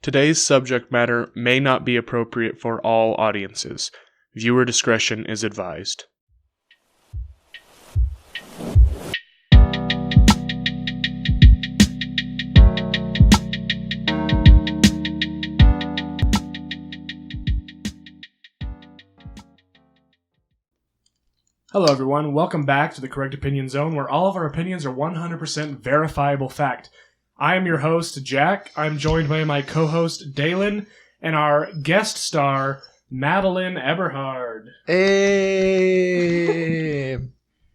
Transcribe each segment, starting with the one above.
Today's subject matter may not be appropriate for all audiences. Viewer discretion is advised. Hello everyone, welcome back to the Correct Opinion Zone, where all of our opinions are 100% verifiable fact. I am your host, Jack. I'm joined by my co-host, Dalen, and our guest star, Madeline Eberhard. Hey!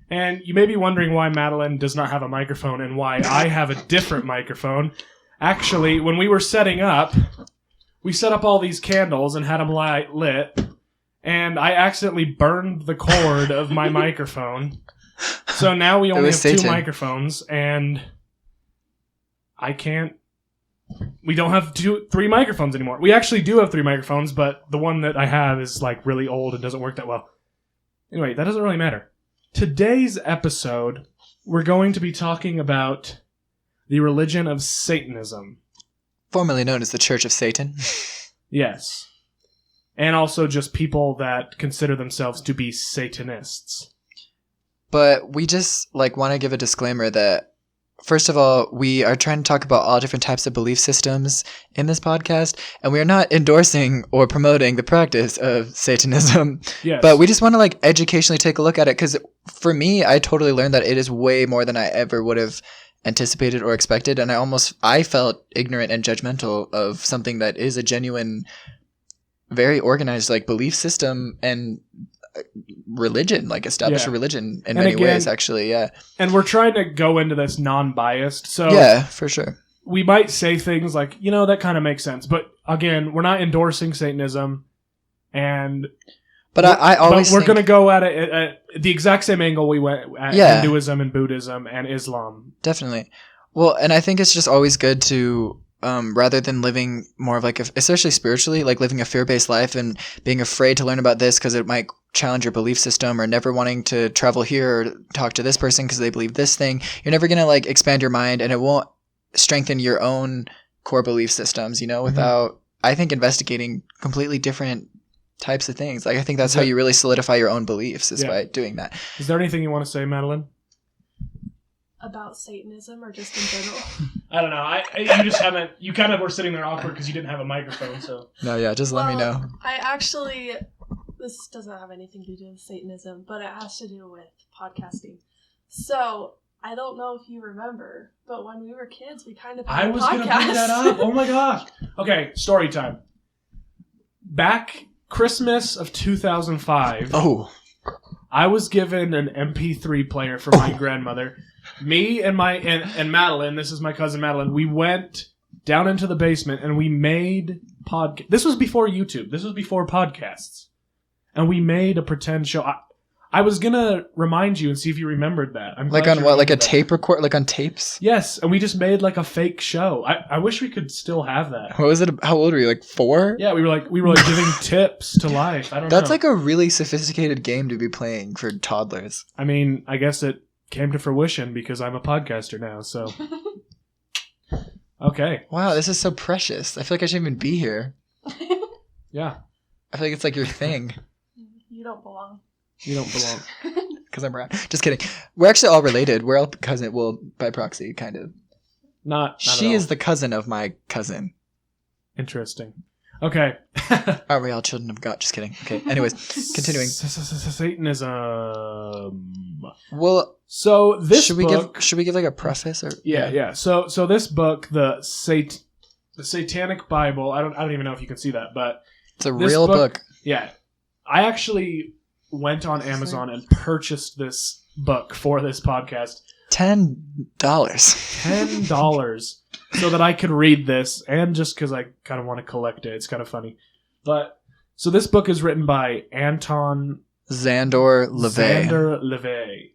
And you may be wondering why Madeline does not have a microphone and why I have a different microphone. Actually, when we were setting up, we set up all these candles and had them lit, and I accidentally burned the cord of my microphone. So now we only have two microphones, and we don't have three microphones anymore. We actually do have three microphones, but the one that I have is like really old and doesn't work that well. Anyway, that doesn't really matter. Today's episode, we're going to be talking about the religion of Satanism. Formerly known as the Church of Satan. Yes. And also just people that consider themselves to be Satanists. But we just want to give a disclaimer that, first of all, we are trying to talk about all different types of belief systems in this podcast, and we are not endorsing or promoting the practice of Satanism. Yes. But we just want to educationally take a look at it, because for me, I totally learned that it is way more than I ever would have anticipated or expected, and I felt ignorant and judgmental of something that is a genuine, very organized belief system and religion, established religion in many ways, actually. Yeah. And we're trying to go into this non-biased, so yeah, for sure. We might say things like, that kind of makes sense, but again, we're not endorsing Satanism, but we're going to go at it at the exact same angle we went at Hinduism and Buddhism and Islam. Definitely. Well, and I think it's just always good to rather than living more of especially spiritually, living a fear-based life and being afraid to learn about this because it might challenge your belief system, or never wanting to travel here or talk to this person because they believe this thing. You're never going to expand your mind, and it won't strengthen your own core belief systems, without, I think, investigating completely different types of things. I think that's how you really solidify your own beliefs, is by doing that. Is there anything you want to say, Madeline? About Satanism or just in general? I don't know. You kind of were sitting there awkward because you didn't have a microphone, so. No, yeah, just let me know. This doesn't have anything to do with Satanism, but it has to do with podcasting. So, I don't know if you remember, but when we were kids, we kind of had a podcast. I was going to bring that up. Oh my gosh. Okay, story time. Back Christmas of 2005. Oh. I was given an MP3 player from my grandmother. Me and Madeline, this is my cousin Madeline, we went down into the basement and we made This was before YouTube. This was before podcasts. And we made a pretend show. I was going to remind you and see if you remembered that. On what? Like a tape record? On tapes? Yes. And we just made a fake show. I wish we could still have that. What was it? How old were you? 4? Yeah, we were giving tips to life. I don't know. That's a really sophisticated game to be playing for toddlers. I mean, I guess it came to fruition because I'm a podcaster now, so. Okay. Wow, this is so precious. I feel like I shouldn't even be here. Yeah. I feel like it's your thing. You don't belong. You don't belong. Because I'm brown. Just kidding. We're actually all related. We're all cousin. Well, by proxy, kind of. Not she is the cousin of my cousin. Interesting. Okay. Are we all children of God? Just kidding. Okay. Anyways, continuing. Satanism. Well, so this should book... Should we give a preface? Or Yeah. So this book, the Satanic Bible, I don't even know if you can see that, but... It's a real book. Yeah. I actually went on Amazon and purchased this book for this podcast. $10. $10 so that I could read this, and just because I kind of want to collect it. It's kind of funny. But so this book is written by Anton Szandor LaVey.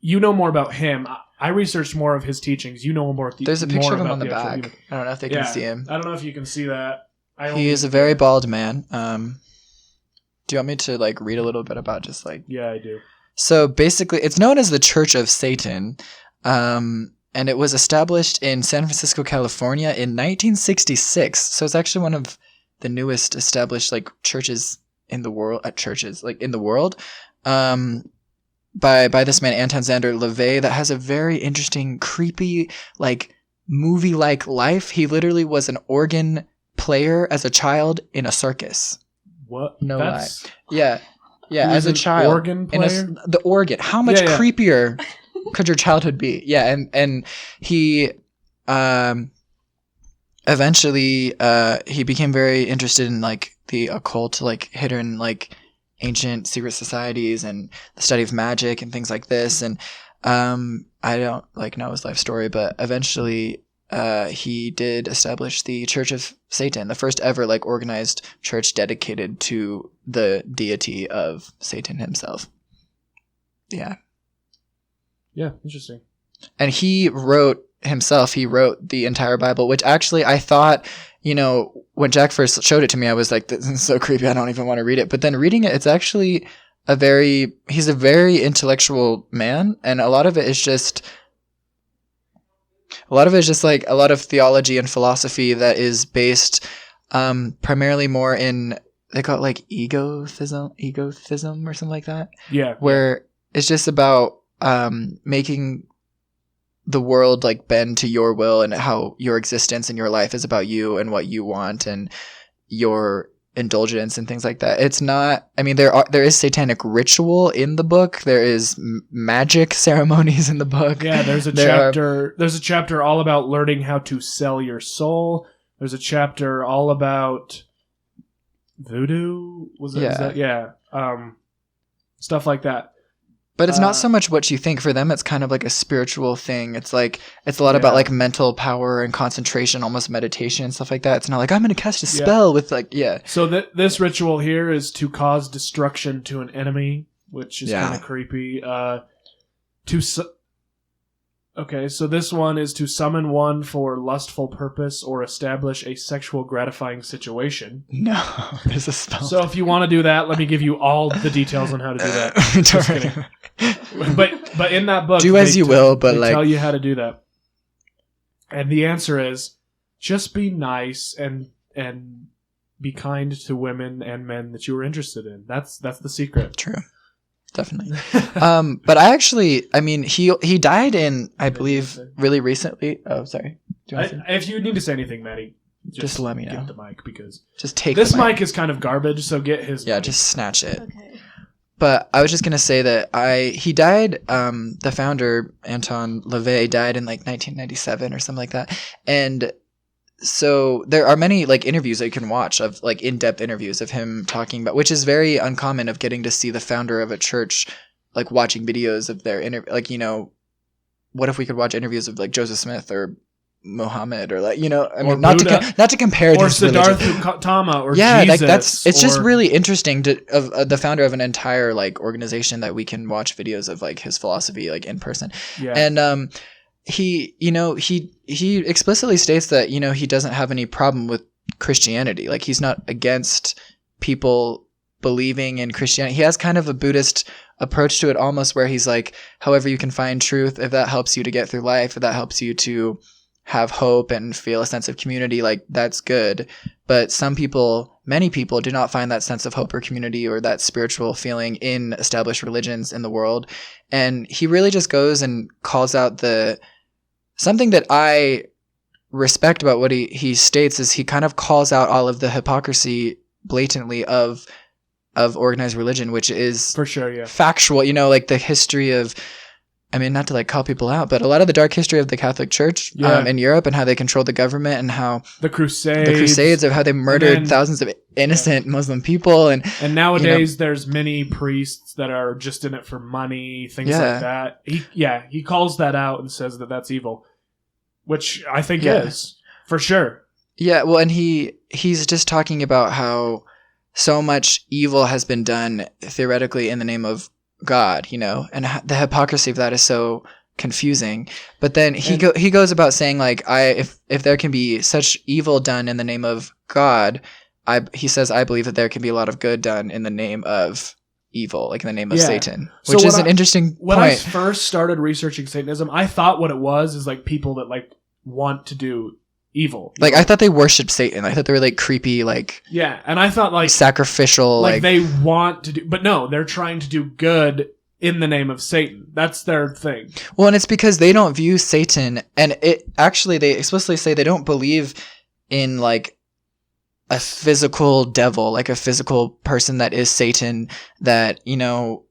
You know more about him. I researched more of his teachings. You know more. There's a picture of him on the back. I don't know if they can see him. I don't know if you can see that. He is a very bald man. Do you want me to read a little bit about just Yeah, I do. So basically, it's known as the Church of Satan. and it was established in San Francisco, California in 1966. So it's actually one of the newest established like churches in the world, by this man Anton Szandor LaVey, that has a very interesting, creepy, like movie-like life. He literally was an organ player as a child in a circus. What? No lie. Yeah. Yeah, as a child. Organ player? The organ. How much creepier could your childhood be? Yeah, and he eventually he became very interested in like the occult, like hidden like ancient secret societies and the study of magic and things like this. And I don't like know his life story, but eventually he did establish the Church of Satan, the first ever like organized church dedicated to the deity of Satan himself. Yeah. Yeah, interesting. And he wrote the entire Bible, which actually I thought, you know, when Jack first showed it to me, I was like, this is so creepy, I don't even want to read it. But then reading it, it's actually he's a very intellectual man, and a lot of it is just like a lot of theology and philosophy that is based primarily more in, they call it like egoism or something like that. Yeah. Where it's just about making the world like bend to your will, and how your existence and your life is about you and what you want and your indulgence and things like that. It's not, I mean, there is satanic ritual in the book. There is magic ceremonies in the book. Yeah, there's a chapter all about learning how to sell your soul. There's a chapter all about voodoo. Stuff like that. But it's not so much what you think. For them, it's kind of like a spiritual thing. It's like, it's a lot about like mental power and concentration, almost meditation and stuff like that. It's not like, I'm going to cast a spell with like, So this ritual here is to cause destruction to an enemy, which is kind of creepy. Okay, so this one is to summon one for lustful purpose or establish a sexual gratifying situation. No, there's a spell. So if you want to do that, let me give you all the details on how to do that. Just kidding. But in that book, do as you will, but they like, tell you how to do that. And the answer is just be nice and be kind to women and men that you are interested in. That's the secret. True. Definitely. But I mean, he died in, I believe, really recently. Oh, sorry. If you need to say anything, Maddie, just let me know. Get the mic, because just take this mic is kind of garbage. So get his. Yeah, mic. just snatch it. Okay. But I was just gonna say that he died. The founder Anton LaVey died in like 1997 or something like that, and so there are many like interviews that you can watch of like in-depth interviews of him talking about, which is very uncommon, of getting to see the founder of a church, like watching videos of their like, you know, what if we could watch interviews of like Joseph Smith or Muhammad, or like, you know, I mean, not to compare or these Siddhartha religions. Gautama or Jesus, like it's just really interesting of the founder of an entire like organization that we can watch videos of like his philosophy like in person. And he explicitly states that, you know, he doesn't have any problem with Christianity. Like, he's not against people believing in Christianity. He has kind of a Buddhist approach to it, almost, where he's like, however you can find truth, if that helps you to get through life, if that helps you to have hope and feel a sense of community, like, that's good. But many people do not find that sense of hope or community or that spiritual feeling in established religions in the world. And he really just goes and calls out something that I respect about what he states is he kind of calls out all of the hypocrisy blatantly of organized religion, which is for sure, factual, you know, like the history of, I mean, not to like call people out, but a lot of the dark history of the Catholic Church in Europe, and how they controlled the government, and how the Crusades of how they murdered thousands of innocent Muslim people, and nowadays there's many priests that are just in it for money, things like that. He calls that out and says that that's evil, which I think is for sure. Yeah, well, and he's just talking about how so much evil has been done theoretically in the name of God, you know, and the hypocrisy of that is so confusing. But then he goes about saying, like, if there can be such evil done in the name of God, he says, I believe that there can be a lot of good done in the name of evil, like in the name of Yeah. Satan, So which when is an interesting When I point. first started researching Satanism, I thought what it was is like people that like want to do evil. Like, know? I thought they worshipped Satan. I thought they were like creepy, like Yeah, and I thought like sacrificial, like they want to do, but no, they're trying to do good in the name of Satan. That's their thing. Well, and it's because they don't view Satan, and it actually, they explicitly say they don't believe in like a physical devil, like a physical person that is Satan, that, you know,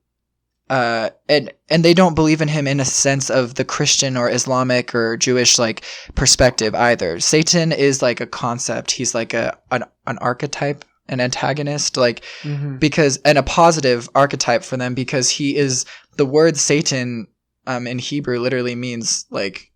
and they don't believe in him in a sense of the Christian or Islamic or Jewish like perspective either. Satan is like a concept. He's like an archetype, an antagonist, like because, and a positive archetype for them, because he is, the word Satan in Hebrew literally means like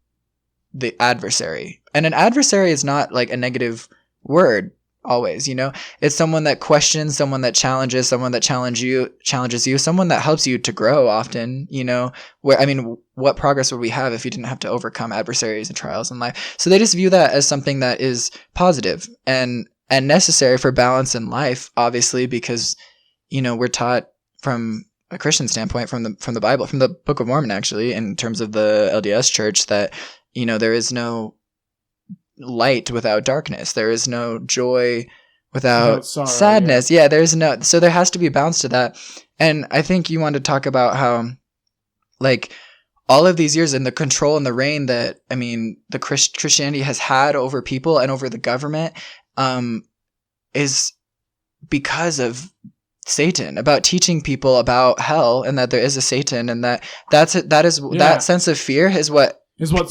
the adversary, and an adversary is not like a negative word always, you know. It's someone that questions, someone that challenges, someone that challenges you, someone that helps you to grow often, you know. Where, I mean, what progress would we have if you didn't have to overcome adversaries and trials in life? So they just view that as something that is positive and necessary for balance in life, obviously, because, you know, we're taught from a Christian standpoint, from the Bible, from the Book of Mormon, actually, in terms of the LDS Church, that, you know, there is no light without darkness. There is no joy without sorrow, sadness. Yeah, there's no, so there has to be a balance to that. And I think you want to talk about how, like, all of these years and the control and the reign that, I mean, the Christianity has had over people and over the government, is because of Satan, about teaching people about hell and that there is a Satan, and that sense of fear is what's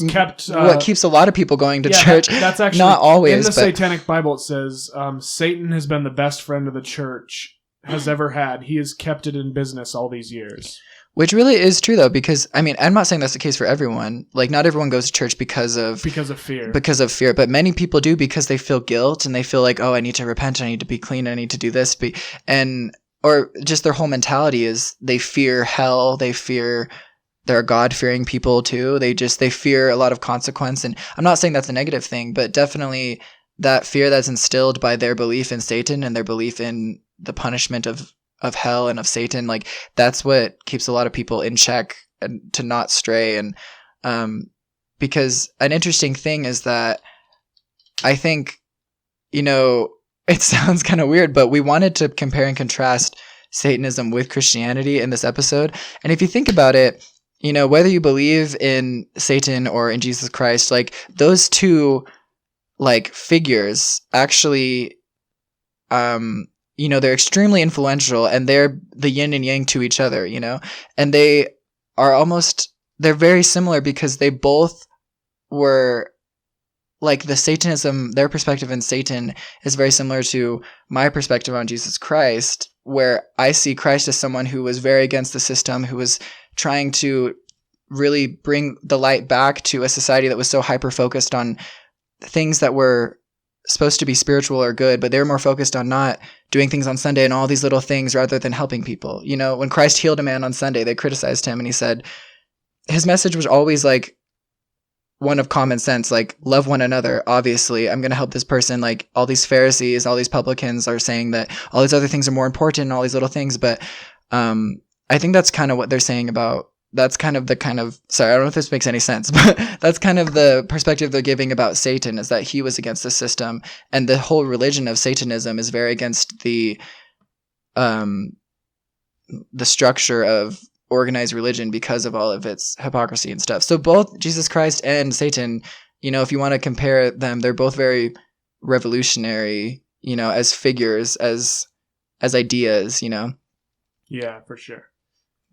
kept what keeps a lot of people going to church. That's actually not always in the Satanic Bible. It says Satan has been the best friend of the church has ever had. He has kept it in business all these years. Which really is true, though, because, I mean, I'm not saying that's the case for everyone. Like, not everyone goes to church because of fear. But many people do because they feel guilt and they feel like, oh, I need to repent, I need to be clean, I need to do this. Or just their whole mentality is they fear hell, they're God-fearing people, too. They fear a lot of consequence. And I'm not saying that's a negative thing, but definitely that fear that's instilled by their belief in Satan and their belief in the punishment of hell and of Satan, like, that's what keeps a lot of people in check and to not stray. And because an interesting thing is that I think, you know, it sounds kind of weird, but we wanted to compare and contrast Satanism with Christianity in this episode. And if you think about it, you know, whether you believe in Satan or in Jesus Christ, like, those two, like, figures actually, you know, they're extremely influential, and they're the yin and yang to each other, you know, and they're very similar because they both were, like, the Satanism, their perspective in Satan is very similar to my perspective on Jesus Christ, where I see Christ as someone who was very against the system, who was trying to really bring the light back to a society that was so hyper-focused on things that were supposed to be spiritual or good, but they were more focused on not doing things on Sunday and all these little things rather than helping people. You know, when Christ healed a man on Sunday, they criticized him, and he said his message was always like one of common sense, like, love one another. Obviously, I'm going to help this person. Like, all these Pharisees, all these publicans are saying that all these other things are more important and all these little things. But I think that's kind of what they're saying about, that's kind of sorry, I don't know if this makes any sense, but that's kind of the perspective they're giving about Satan, is that he was against the system, and the whole religion of Satanism is very against the structure of organized religion because of all of its hypocrisy and stuff. So both Jesus Christ and Satan, you know, if you want to compare them, they're both very revolutionary, you know, as figures, as ideas, you know. Yeah, for sure.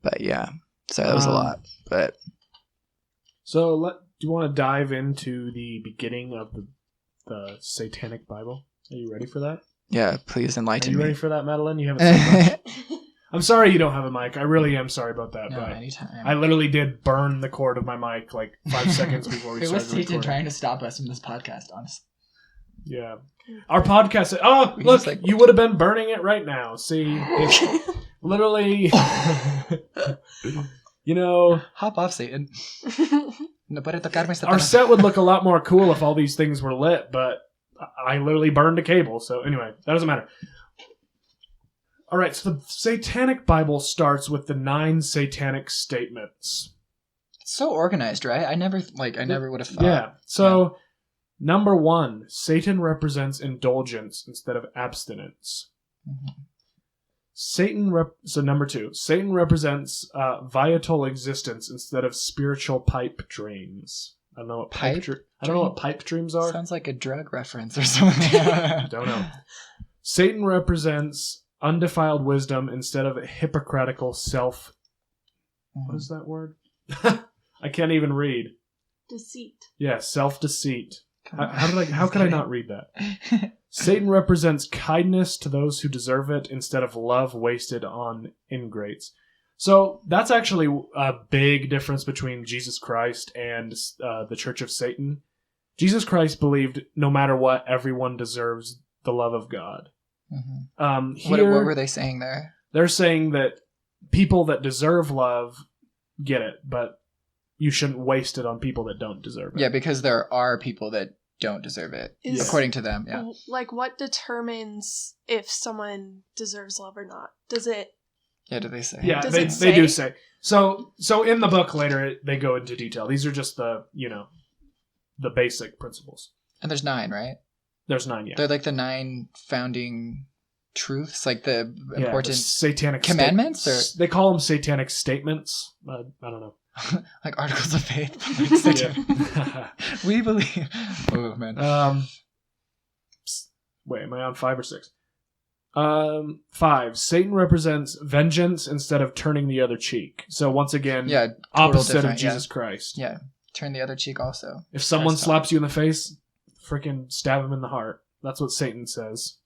But yeah. So that was a lot, but so do you want to dive into the beginning of the Satanic Bible? Are you ready for that? Yeah, please enlighten me. Are you ready for that, Madeline? You haven't said much. I'm sorry you don't have a mic. I really am sorry about that. No, but anytime. I literally did burn the cord of my mic like 5 seconds before we started. It was Satan recording. trying to stop us from this podcast, honestly. Yeah. Our podcast. Oh, look, you would have been burning it right now. See, it's literally. You know, hop off, Satan. Our set would look a lot more cool if all these things were lit, but I literally burned a cable. So anyway, that doesn't matter. All right, so the Satanic Bible starts with the 9 satanic statements. It's so organized, right? I never would have thought. Yeah. So, number 1, Satan represents indulgence instead of abstinence. Mm-hmm. So number 2, Satan represents viatal existence instead of spiritual pipe dreams. I don't know what pipe dreams are. Sounds like a drug reference or something. Don't know. Satan represents undefiled wisdom instead of hypocritical self. What is that word? I can't even read. Deceit. Yeah, self-deceit. How could I not read that? Satan represents kindness to those who deserve it instead of love wasted on ingrates. So that's actually a big difference between Jesus Christ and the Church of Satan. Jesus Christ believed no matter what, everyone deserves the love of God. Mm-hmm. What were they saying there? They're saying that people that deserve love get it, but you shouldn't waste it on people that don't deserve it. Yeah, because there are people that don't deserve it, according to them. Yeah. Like, what determines if someone deserves love or not? Does it? Yeah, do they say? Yeah, they do say. So in the book later, they go into detail. These are just the basic principles. And there's 9, right? There's 9, yeah. They're like the 9 founding truths, like the important the satanic commandments? They call them satanic statements. I don't know. Like articles of faith. Yeah. We believe. Oh, man. Wait, am I on 5 or 6? 5. Satan represents vengeance instead of turning the other cheek. So once again, opposite of Jesus Christ. Yeah, turn the other cheek also. If someone slaps you in the face, freaking stab him in the heart. That's what Satan says.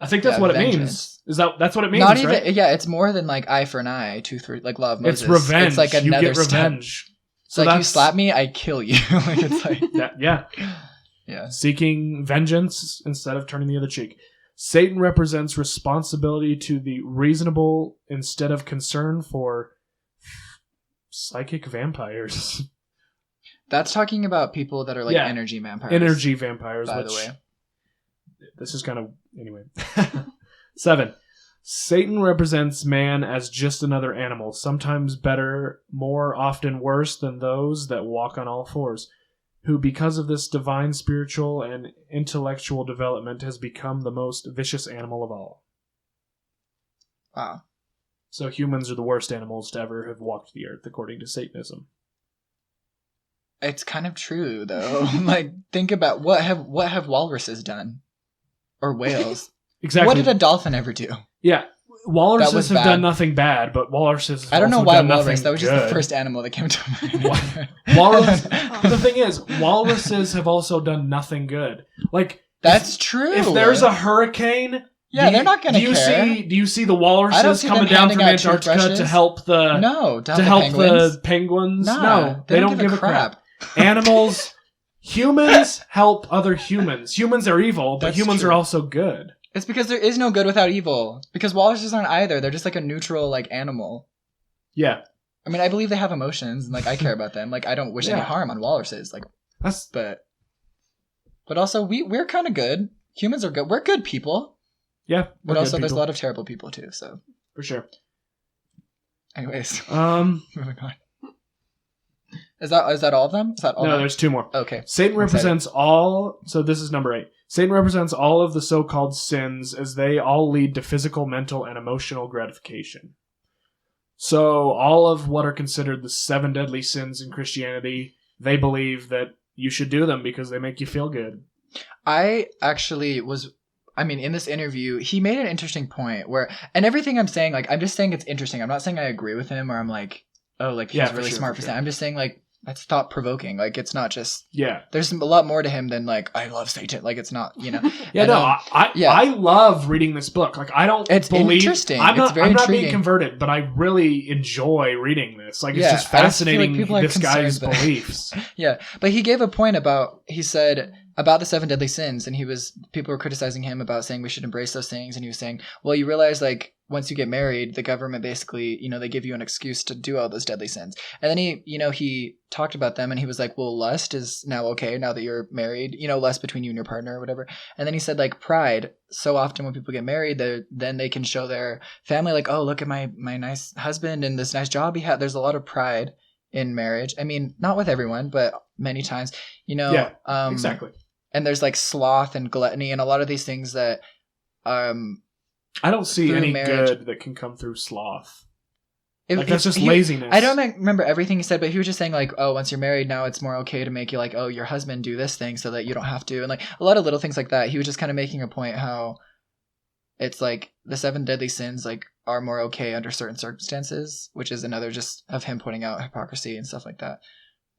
I think that's what vengeance. It means. That's what it means, Not even, right? Yeah, it's more than like eye for an eye, tooth for like love Moses. It's revenge. It's like another you get revenge. Step. So like you slap me, I kill you. Like it's like yeah. Seeking vengeance instead of turning the other cheek. Satan represents responsibility to the reasonable instead of concern for psychic vampires. That's talking about people that are like energy vampires. Energy vampires, by the way. This is kind of... Anyway. 7. Satan represents man as just another animal, sometimes better, more often worse than those that walk on all fours, who because of this divine spiritual and intellectual development has become the most vicious animal of all. Wow. So humans are the worst animals to ever have walked the earth, according to Satanism. It's kind of true, though. Like, think about what have walruses done? Or whales? Exactly. What did a dolphin ever do? Yeah. Walruses have done nothing bad, but walruses have I don't know also why done walrus. That was good. just the first animal that came to mind. The thing is, walruses have also done nothing good. Like that's true. If there's a hurricane, they're not going to care. Do you see the walruses coming down from Antarctica to help the the penguins? No, they don't give a crap. Animals, humans help other humans. Humans are evil, but humans are also good. It's because there is no good without evil. Because walruses aren't either. They're just like a neutral like animal. Yeah. I mean, I believe they have emotions and like I care about them. Like I don't wish any harm on walruses. Like but also we're kind of good. Humans are good. We're good people. Yeah. But also there's a lot of terrible people too, so. For sure. Anyways. Moving on. Is that all of them? Is that all? No, there's 2 more. Okay. Satan represents all... So this is number 8. Satan represents all of the so-called sins as they all lead to physical, mental, and emotional gratification. So all of what are considered the 7 deadly sins in Christianity, they believe that you should do them because they make you feel good. I actually in this interview, he made an interesting point where... And everything I'm saying, like, I'm just saying it's interesting. I'm not saying I agree with him or I'm like, oh, like, he's really smart for that. I'm just saying, like, that's thought-provoking. Like, it's not just... Yeah. There's a lot more to him than, like, I love Satan. Like, it's not, I love reading this book. Like, I don't It's interesting. I'm not intriguing. Being converted, but I really enjoy reading this. Like, it's just fascinating this guy's beliefs. Yeah. But he gave a point about... He said about the 7 deadly sins, and people were criticizing him about saying we should embrace those things, and he was saying, well, you realize like once you get married, the government basically, they give you an excuse to do all those deadly sins. And then he talked about them, and he was like, well, lust is now okay now that you're married, lust between you and your partner or whatever. And then he said like pride, so often when people get married, then they can show their family like, oh, look at my nice husband and this nice job he had. There's a lot of pride in marriage. I mean, not with everyone, but many times, exactly. And there's like sloth and gluttony and a lot of these things that I don't see any marriage, good that can come through sloth. That's just laziness. I don't remember everything he said, but he was just saying like, oh, once you're married, now it's more okay to make you like, oh, your husband do this thing so that you don't have to. And like a lot of little things like that. He was just kind of making a point how it's like the 7 deadly sins like are more okay under certain circumstances, which is another just of him pointing out hypocrisy and stuff like that.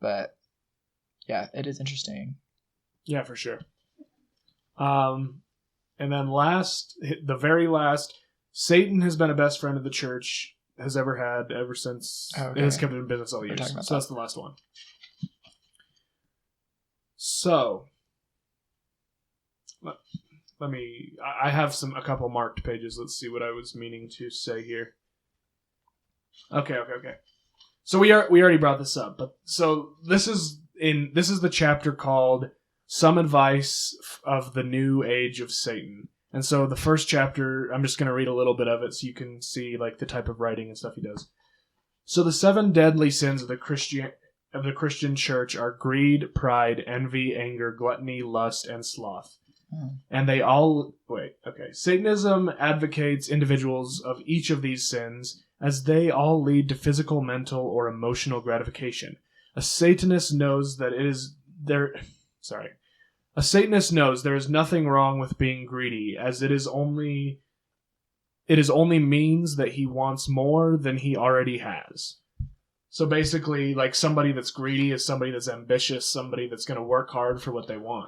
But yeah, it is interesting. Yeah, for sure. And then the very last, Satan has been a best friend of the church, has ever had, ever since it has kept it in business all years. So that's the last one. So, I have a couple marked pages. Let's see what I was meaning to say here. Okay. So we already brought this up, but so this is the chapter called Some Advice of the New Age of Satan. And so the first chapter, I'm just going to read a little bit of it so you can see like the type of writing and stuff he does. So the 7 deadly sins of the Christian church are greed, pride, envy, anger, gluttony, lust, and sloth. And they all... Satanism advocates individuals of each of these sins as they all lead to physical, mental, or emotional gratification. A Satanist knows there is nothing wrong with being greedy, as it is only means that he wants more than he already has. So basically, like somebody that's greedy is somebody that's ambitious, somebody that's going to work hard for what they want.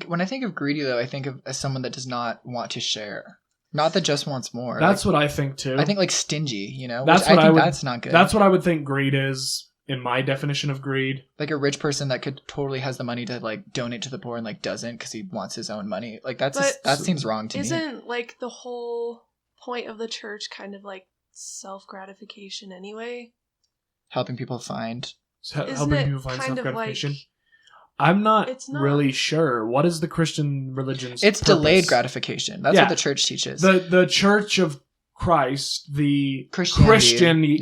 When I think of greedy, though, I think of as someone that does not want to share. Not that just wants more. That's what I think, too. I think like stingy, That's that's not good. That's what I would think greed is, in my definition of greed. Like a rich person that could totally has the money to like donate to the poor and like doesn't because he wants his own money. Like that seems wrong to me. Isn't like the whole point of the church kind of like self-gratification anyway? Helping people find self-gratification. I'm not really sure. What is the Christian religion's It's purpose? Delayed gratification. That's what the church teaches. The Church of Christ, the Christianity,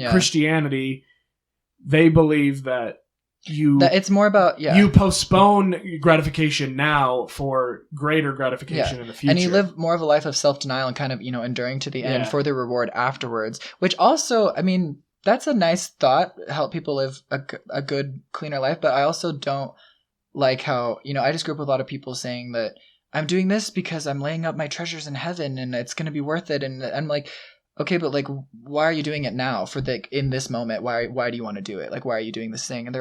they believe that it's more about you postpone gratification now for greater gratification in the future. And you live more of a life of self-denial and kind of, enduring to the end for the reward afterwards, which also, I mean, that's a nice thought, help people live a good, cleaner life. But I also don't like how, I just grew up with a lot of people saying that I'm doing this because I'm laying up my treasures in heaven and it's going to be worth it. And I'm like, okay, but like, why are you doing it now in this moment? Why do you want to do it? Like, why are you doing this thing? And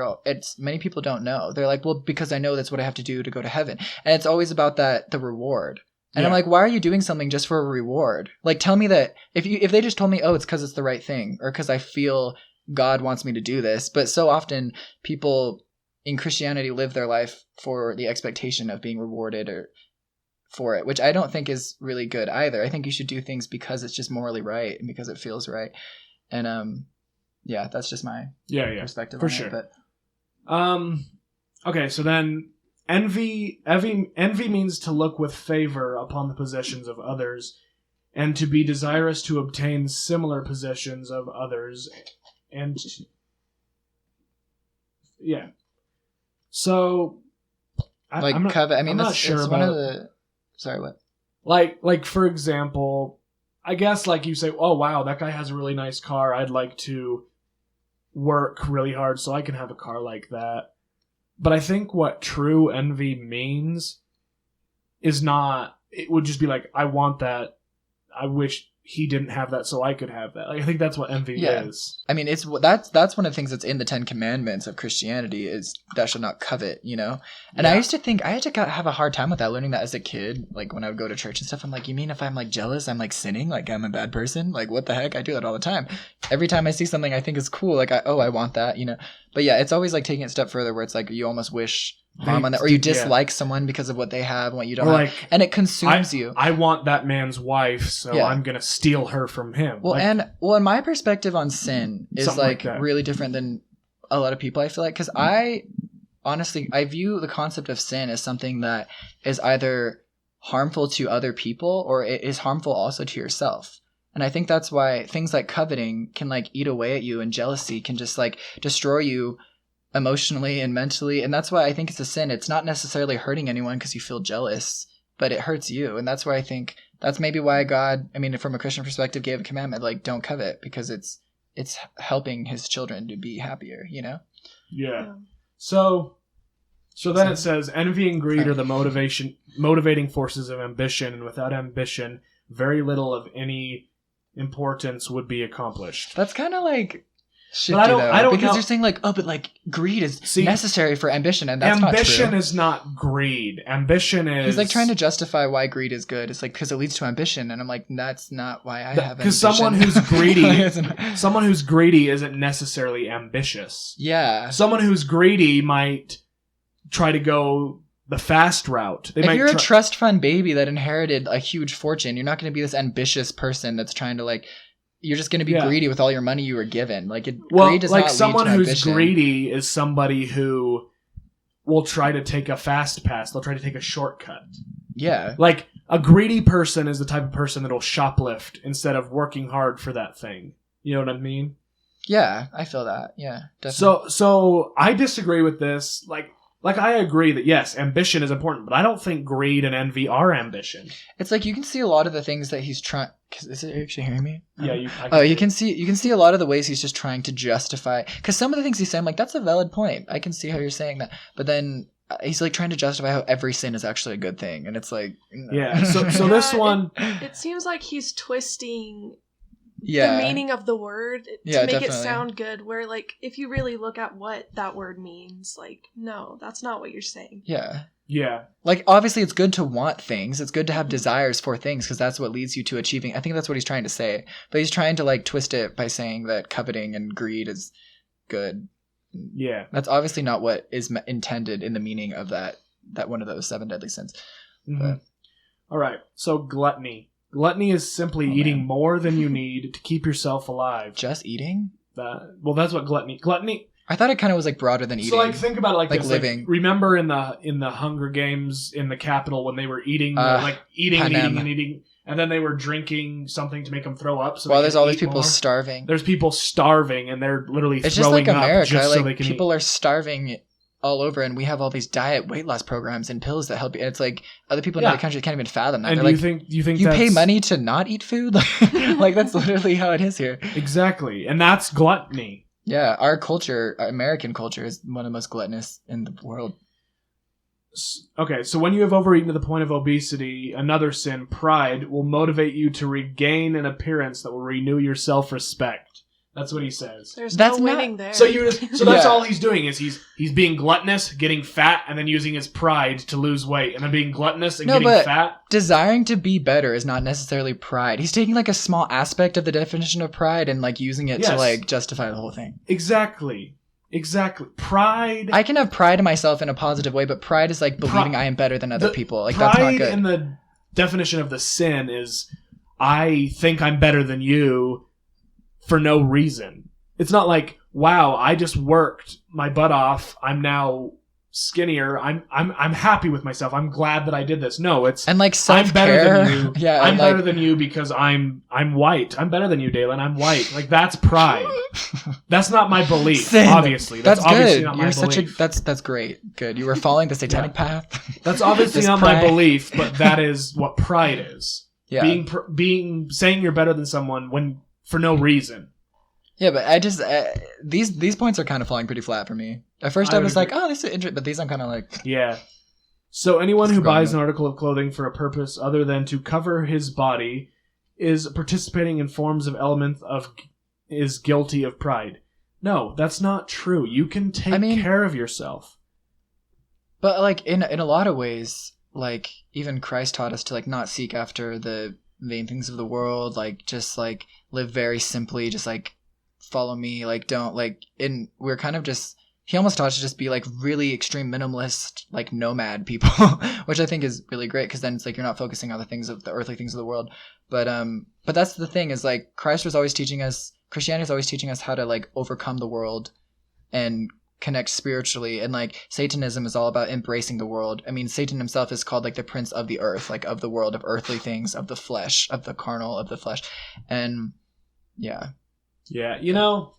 many people don't know. They're like, well, because I know that's what I have to do to go to heaven. And it's always about the reward. And I'm like, why are you doing something just for a reward? Like, tell me that if they just told me, oh, it's because it's the right thing or because I feel God wants me to do this. But so often people in Christianity live their life for the expectation of being rewarded or for it, which I don't think is really good either. I think you should do things because it's just morally right and because it feels right. And that's just my perspective for on sure. It. But okay, so then envy means to look with favor upon the possessions of others and to be desirous to obtain similar possessions of others. And so I'm not sure about one of the. Sorry, what? Like for example, I guess like you say, oh wow, that guy has a really nice car. I'd like to work really hard so I can have a car like that. But I think what true envy means is not. It would just be like, I want that. I wish he didn't have that so I could have that. Like, I think that's what envy is. I mean, that's one of the things that's in the 10 Commandments of Christianity is thou shalt not covet, And I used to think, I had to have a hard time with that, learning that as a kid. Like when I would go to church and stuff, I'm like, you mean if I'm like jealous, I'm like sinning? Like I'm a bad person? Like what the heck? I do that all the time. Every time I see something I think is cool, like I want that, But yeah, it's always like taking it a step further where it's like you almost wish harm on that, or you dislike someone because of what they have and what you don't have, and it consumes you. I want that man's wife, so I'm gonna steal her from him. Well, and my perspective on sin is like really different than a lot of people, I feel like, because I view the concept of sin as something that is either harmful to other people or it is harmful also to yourself. And I think that's why things like coveting can like eat away at you, and jealousy can just like destroy you emotionally and mentally. And that's why I think it's a sin. It's not necessarily hurting anyone because you feel jealous, but it hurts you. And that's why I think that's maybe why God, I mean, from a Christian perspective, gave a commandment like don't covet, because it's helping his children to be happier, you know? Yeah. So then it says, envy and greed are the motivating forces of ambition, and without ambition, very little of any importance would be accomplished. That's kind of like shifty, I don't because you're saying like, oh, but like greed is necessary for ambition, and that's not true. Ambition is not greed. Ambition is... He's like trying to justify why greed is good. It's like because it leads to ambition, and I'm like, that's not why I have ambition. Because someone who's greedy isn't necessarily ambitious. Yeah. Someone who's greedy might try to go the fast route. If you're a trust fund baby that inherited a huge fortune, you're not going to be this ambitious person that's trying to like... You're just going to be greedy with all your money you were given. Like, greed does not lead to someone who's ambition. greedy is somebody who will try to take a fast pass. They'll try to take a shortcut. Yeah. Like, a greedy person is the type of person that'll shoplift instead of working hard for that thing. You know what I mean? Yeah, I feel that. Yeah, definitely. So I disagree with this. Like, I agree that, yes, ambition is important, but I don't think greed and envy are ambition. It's like you can see a lot of the things that he's trying... Is it actually hearing me? Yeah, you can see a lot of the ways he's just trying to justify... Because some of the things he's saying, like, that's a valid point. I can see how you're saying that. But then he's, like, trying to justify how every sin is actually a good thing. And it's like... Yeah, so this one... It seems like he's twisting... the meaning of the word to make it sound good, where like if you really look at what that word means, like no, that's not what you're saying. Yeah Like obviously it's good to want things, it's good to have desires for things, because that's what leads you to achieving. I think that's what he's trying to say, but he's trying to like twist it by saying that coveting and greed is good. Yeah, that's obviously not what is intended in the meaning of that one of those 7 deadly sins. But all right, so gluttony is simply eating more than you need to keep yourself alive. Just eating? Well, that's what gluttony. I thought it kind of was like broader than eating. So like think about it like this. Living. Like, remember in the Hunger Games in the Capitol when they were eating, eating, and then they were drinking something to make them throw up. So there's all these people starving. There's people starving, and they're literally it's throwing just like America. up just like so they can people eat. Are starving all over, and we have all these diet weight loss programs and pills that help you. And it's like other people in other countries can't even fathom that. And do you think you pay money to not eat food? Like that's literally how it is here. Exactly, and that's gluttony. Yeah, our culture, American culture, is one of the most gluttonous in the world. Okay, so when you have overeaten to the point of obesity, another sin, pride, will motivate you to regain an appearance that will renew your self-respect. That's what he says. There's no winning there. So that's all he's doing is he's being gluttonous, getting fat, and then using his pride to lose weight, and then being gluttonous and getting fat. Desiring to be better is not necessarily pride. He's taking like a small aspect of the definition of pride and like using it to like justify the whole thing. Exactly. Pride. I can have pride in myself in a positive way, but pride is like believing I am better than other people. Like that's not good. Pride in the definition of the sin is I think I'm better than you. For no reason. It's not like, wow, I just worked my butt off. I'm now skinnier. I'm happy with myself. I'm glad that I did this. No, it's and like self-care. I'm better than you. Yeah, I'm better than you because I'm white. I'm better than you, Dalen. I'm white. Like that's pride. That's not my belief. Obviously, that's obviously good. not my belief. That's great. Good. You were following the satanic path. That's obviously not my belief, but that is what pride is. Yeah. Being saying you're better than someone when. For no reason. Yeah, but I just these points are kind of falling pretty flat for me. At first, I was like, "Oh, this is interesting," but these I'm kind of like, yeah. So anyone who buys an article of clothing for a purpose other than to cover his body is participating in forms of element of is guilty of pride. No, that's not true. You can take care of yourself. But like in a lot of ways, like even Christ taught us to like not seek after the vain things of the world, like just like live very simply, just like follow me, like don't like we're kind of just he almost taught us to just be like really extreme minimalist, like nomad people, which I think is really great because then it's like you're not focusing on the earthly things of the world. But that's the thing is like Christianity is always teaching us how to like overcome the world and connect spiritually, and like Satanism is all about embracing the world. I mean, Satan himself is called like the prince of the earth, like of the world, of earthly things, of the flesh, of the carnal, of the flesh, and yeah. You know,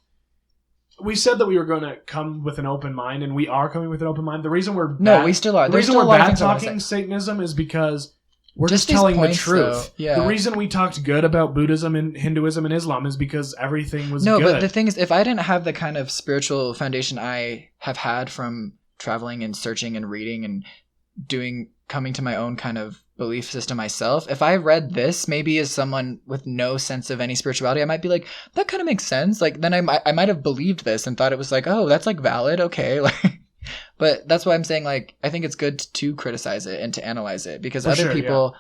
we said that we were going to come with an open mind, and we are coming with an open mind. The reason we're we still are. The reason we're bad talking Satanism is because we're just telling the truth. Yeah. The reason we talked good about Buddhism and Hinduism and Islam is because everything was good. No, but the thing is, if I didn't have the kind of spiritual foundation I have had from traveling and searching and reading and coming to my own kind of belief system myself, if I read this maybe as someone with no sense of any spirituality, I might be like, that kind of makes sense. Like then I might have believed this and thought it was like, oh, that's like valid. Okay. Like, but that's why I'm saying like, I think it's good to criticize it and to analyze it because other people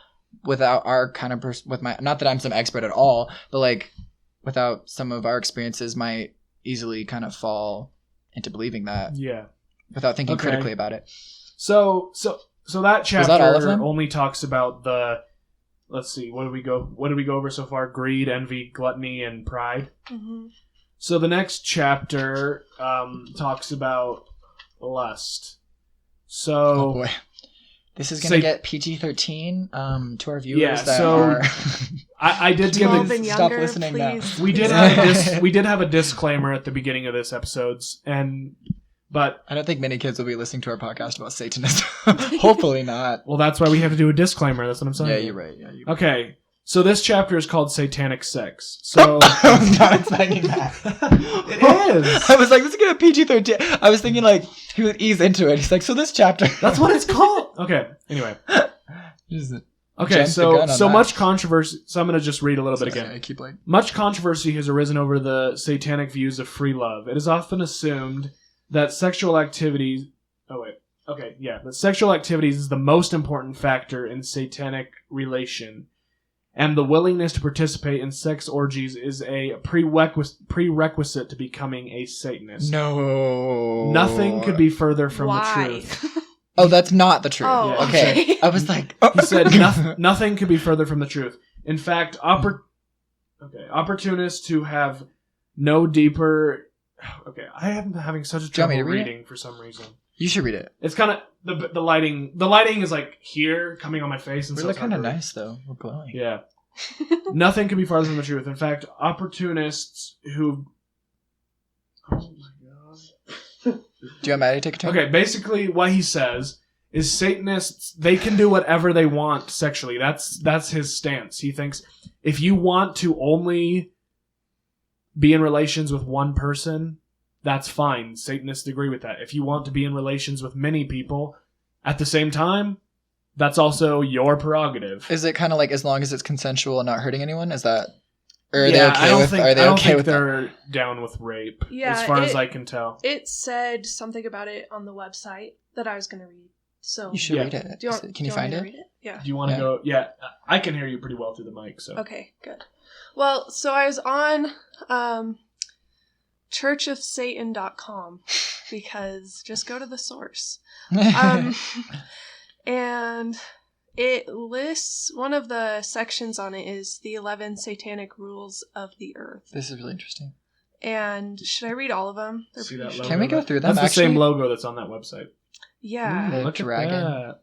without our kind of, not that I'm some expert at all, but like without some of our experiences might easily kind of fall into believing that. Yeah. Without thinking critically about it. So that chapter that only talks about the, let's see, what did we go over so far? Greed, envy, gluttony, and pride. Mm-hmm. So the next chapter talks about lust. So, oh boy, this is gonna get PG-13 to our viewers. Yeah, so I did give a stop listening please. now. We did have a disclaimer at the beginning of this episodes, but I don't think many kids will be listening to our podcast about Satanism. Hopefully not. Well, that's why we have to do a disclaimer. That's what I'm saying. Yeah, you're right. Yeah, you're right. Okay, so this chapter is called Satanic Sex. So I was not expecting that. It is. I was like, this is gonna PG-13. I was thinking like he would ease into it. He's like, so this chapter. That's what it's called. Okay. Anyway. Okay. So much controversy. So I'm gonna just read a little bit again. I keep like much controversy has arisen over the satanic views of free love. It is often assumed that sexual activities. That sexual activities is the most important factor in satanic relation, and the willingness to participate in sex orgies is a prerequisite to becoming a Satanist. No. Nothing could be further from the truth. Oh, that's not the truth. Oh, yeah. Okay. I was like... He said nothing could be further from the truth. In fact, opportunists who have no deeper... Okay, I am having such a trouble reading for some reason. You should read it. It's kind of... The lighting... The lighting is like here, coming on my face. And we look kind of nice, though. We're glowing. Yeah. Nothing could be farther from the truth. In fact, opportunists who... Oh my god. Do you want Maddie to take a turn? Okay, basically what he says is Satanists, they can do whatever they want sexually. That's his stance. He thinks if you want to only be in relations with one person, that's fine. Satanists agree with that. If you want to be in relations with many people at the same time, that's also your prerogative. Is it kind of like as long as it's consensual and not hurting anyone? Is that... Or are they okay I don't with, think, are they I don't okay think with they're that? down with rape, Yeah, as far as I can tell. It said something about it on the website that I was going to read. So you should read it. Can you find it? Read it? Yeah. Do you want to go? Yeah, I can hear you pretty well through the mic. So okay, good. Well, so I was on churchofsatan.com because just go to the source. And it lists, one of the sections on it is the 11 satanic rules of the earth. This is really interesting. And should I read all of them? See that logo? Can we go through them? That's the same logo that's on that website. Yeah. The Look dragon. At that.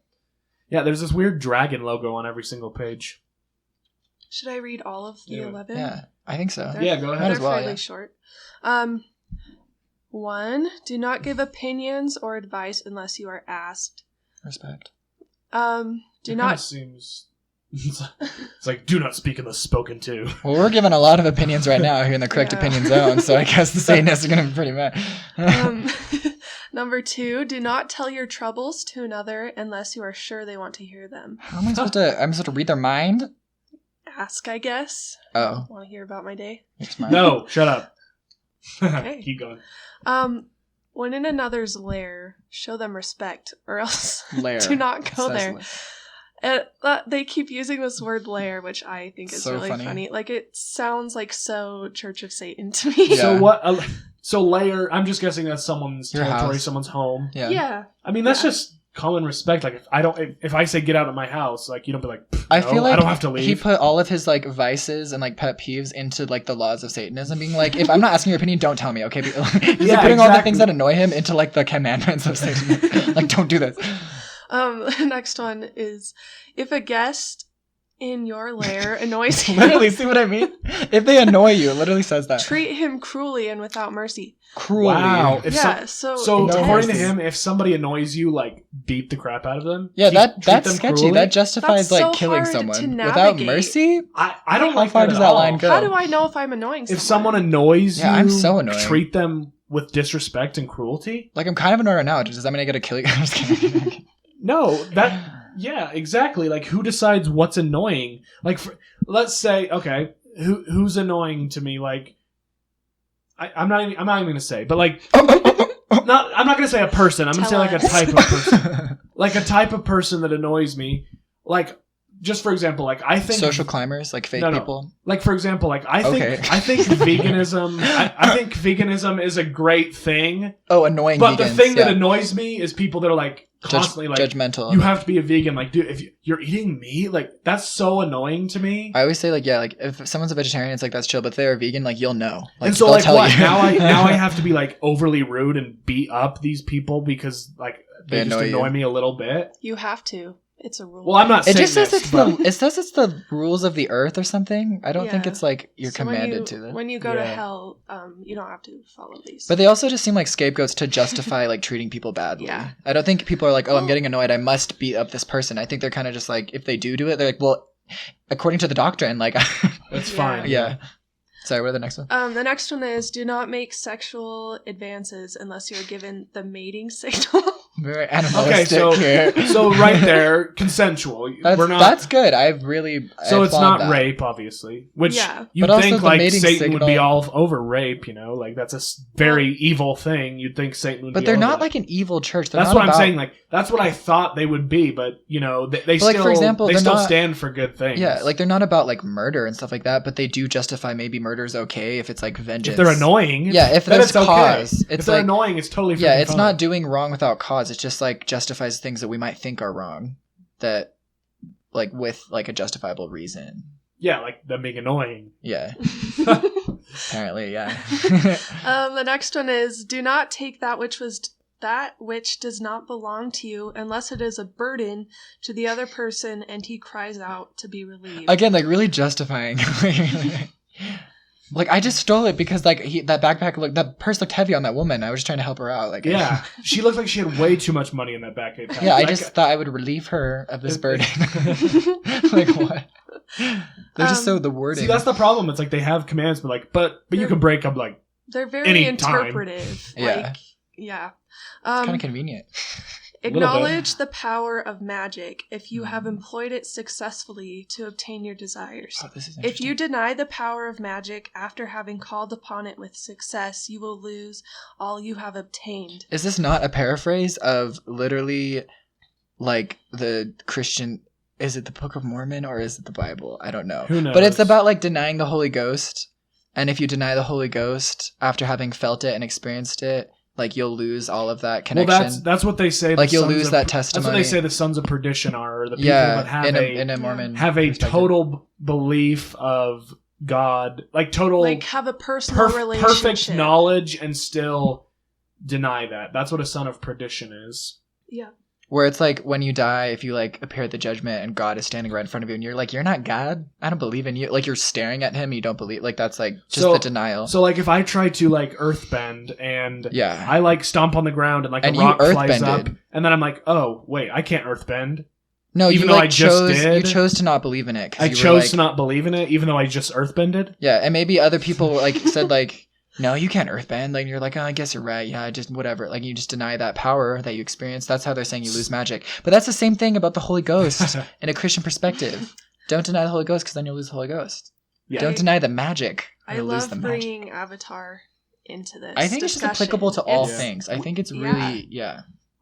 Yeah, there's this weird dragon logo on every single page. Should I read all of the 11? Yeah, I think so. Yeah, go ahead. They're fairly short. 1, do not give opinions or advice unless you are asked. Respect. Do not... Seems... It's like, do not speak unless spoken to. Well, we're giving a lot of opinions right now here in the correct opinion zone, so I guess the Satanists are going to be pretty mad. Number 2, do not tell your troubles to another unless you are sure they want to hear them. How am I supposed to... I'm supposed to read their mind? Ask, I guess. Oh. Want to hear about my day? No, shut up. Okay. Keep going. When in another's lair, show them respect, or else lair. do not go there. They keep using this word lair, which I think is so really funny. Like, it sounds like so Church of Satan to me. Yeah. So what? So layer, I'm just guessing that's someone's Your territory, house. someone home. Yeah. I mean, that's just common respect. Like, if I say get out of my house, like, you don't be like, I feel like I don't have to leave. He put all of his, like, vices and, like, pet peeves into, like, the laws of Satanism, being like, if I'm not asking your opinion, don't tell me, okay? He's putting all the things that annoy him into, like, the commandments of Satanism. Like, don't do this. The next one is, if a guest in your lair annoys you. Literally, see what I mean? If they annoy you, it literally says that. Treat him cruelly and without mercy. Cruelly. Wow. So according to him, if somebody annoys you, like, beat the crap out of them. Yeah, that's sketchy. Cruelly? That justifies, like, so killing someone. Without mercy? I don't like how far that does at that all. line go? How do I know if I'm annoying someone? If someone annoys you, I'm so annoying. Treat them with disrespect and cruelty? Like, I'm kind of annoyed right now. Does that mean I gotta kill you? I'm just kidding. No, yeah, exactly. Like, who decides what's annoying? Like, let's say, okay, who's annoying to me? Like, I'm not even gonna say, but like, I'm not gonna say a person. I'm gonna say like a type of person, like a type of person that annoys me. Like, just for example, like I think social climbers, like fake people. Like, for example, like I think veganism. I think veganism is a great thing. Oh, annoying. But vegans, the thing that annoys me is people that are like constantly like judgmental. You have to be a vegan. Like, dude, if you're eating meat, like that's so annoying to me. I always say like, yeah, like if someone's a vegetarian, it's like that's chill. But if they're a vegan, like you'll know. Like, and so like what? Now I have to be like overly rude and beat up these people because like they just annoy me a little bit. You have to. It's a rule. Well, I'm not saying it just says this, it says it's the rules of the earth or something. I don't think it's like you're commanded to that. When you go to hell, you don't have to follow these. But they also just seem like scapegoats to justify like treating people badly. Yeah. I don't think people are like, oh, I'm getting annoyed, I must beat up this person. I think they're kind of just like, if they do it, they're like, well, according to the doctrine, like that's fine. Yeah. Sorry, what are the next one? The next one is, do not make sexual advances unless you're given the mating signal. Very animalistic here. So right there, consensual. That's good. So it's not rape, obviously. Which you'd think like Satan would be all over rape, you know? Like that's a very evil thing. You'd think Satan would be. But they're not like an evil church. That's what I'm saying. Like that's what I thought they would be, but you know, they still, like, for example, they still stand for good things. Yeah, like they're not about like murder and stuff like that, but they do justify maybe murder's okay if it's like vengeance. If they're annoying. Yeah, if there's cause. If they're annoying, it's totally fine. Yeah, it's not doing wrong without cause. It's just like justifies things that we might think are wrong, that like with like a justifiable reason. Yeah, like them being annoying. Yeah. Apparently, yeah. The next one is, do not take that which does not belong to you unless it is a burden to the other person and he cries out to be relieved. Again, like really justifying. Like I just stole it because like that backpack that purse looked heavy on that woman. I was just trying to help her out. Like yeah, she looked like she had way too much money in that backpack. Yeah, I just thought I would relieve her of this burden. Like what? They're just so the wording. See, that's the problem. It's like they have commands, but you can break them like they're very interpretive. Like, yeah. It's kind of convenient. Acknowledge the power of magic if you have employed it successfully to obtain your desires. Oh, this is if you deny the power of magic after having called upon it with success, you will lose all you have obtained. Is this not a paraphrase of literally like the Christian... Is it the Book of Mormon or is it the Bible? I don't know. Who knows? But it's about like denying the Holy Ghost. And if you deny the Holy Ghost after having felt it and experienced it, like you'll lose all of that connection. Well, that's what they say. Like you'll lose that testimony. That's what they say the sons of perdition are. The people that have in a Mormon have a total belief of God, like total, like have a personal relationship, perfect knowledge, and still deny that. That's what a son of perdition is. Yeah. Where it's like when you die, if you like appear at the judgment and God is standing right in front of you and you're like, you're not God. I don't believe in you. Like you're staring at him. You don't believe. Like that's like just the denial. So like if I try to like earthbend and I like stomp on the ground and like a rock flies up and then I'm like, oh wait, I can't earthbend. No, even though I just did. You chose to not believe in it. I chose to not believe in it even though I just earthbended. Yeah, and maybe other people like said like, no, you can't earthbend. Like you're like, oh, I guess you're right. Yeah, just whatever. Like you just deny that power that you experience. That's how they're saying you lose magic. But that's the same thing about the Holy Ghost in a Christian perspective. Don't deny the Holy Ghost because then you'll lose the Holy Ghost. Yeah. Don't deny the magic. I love bringing Avatar into this. I think it's just applicable to all things. I think it's really,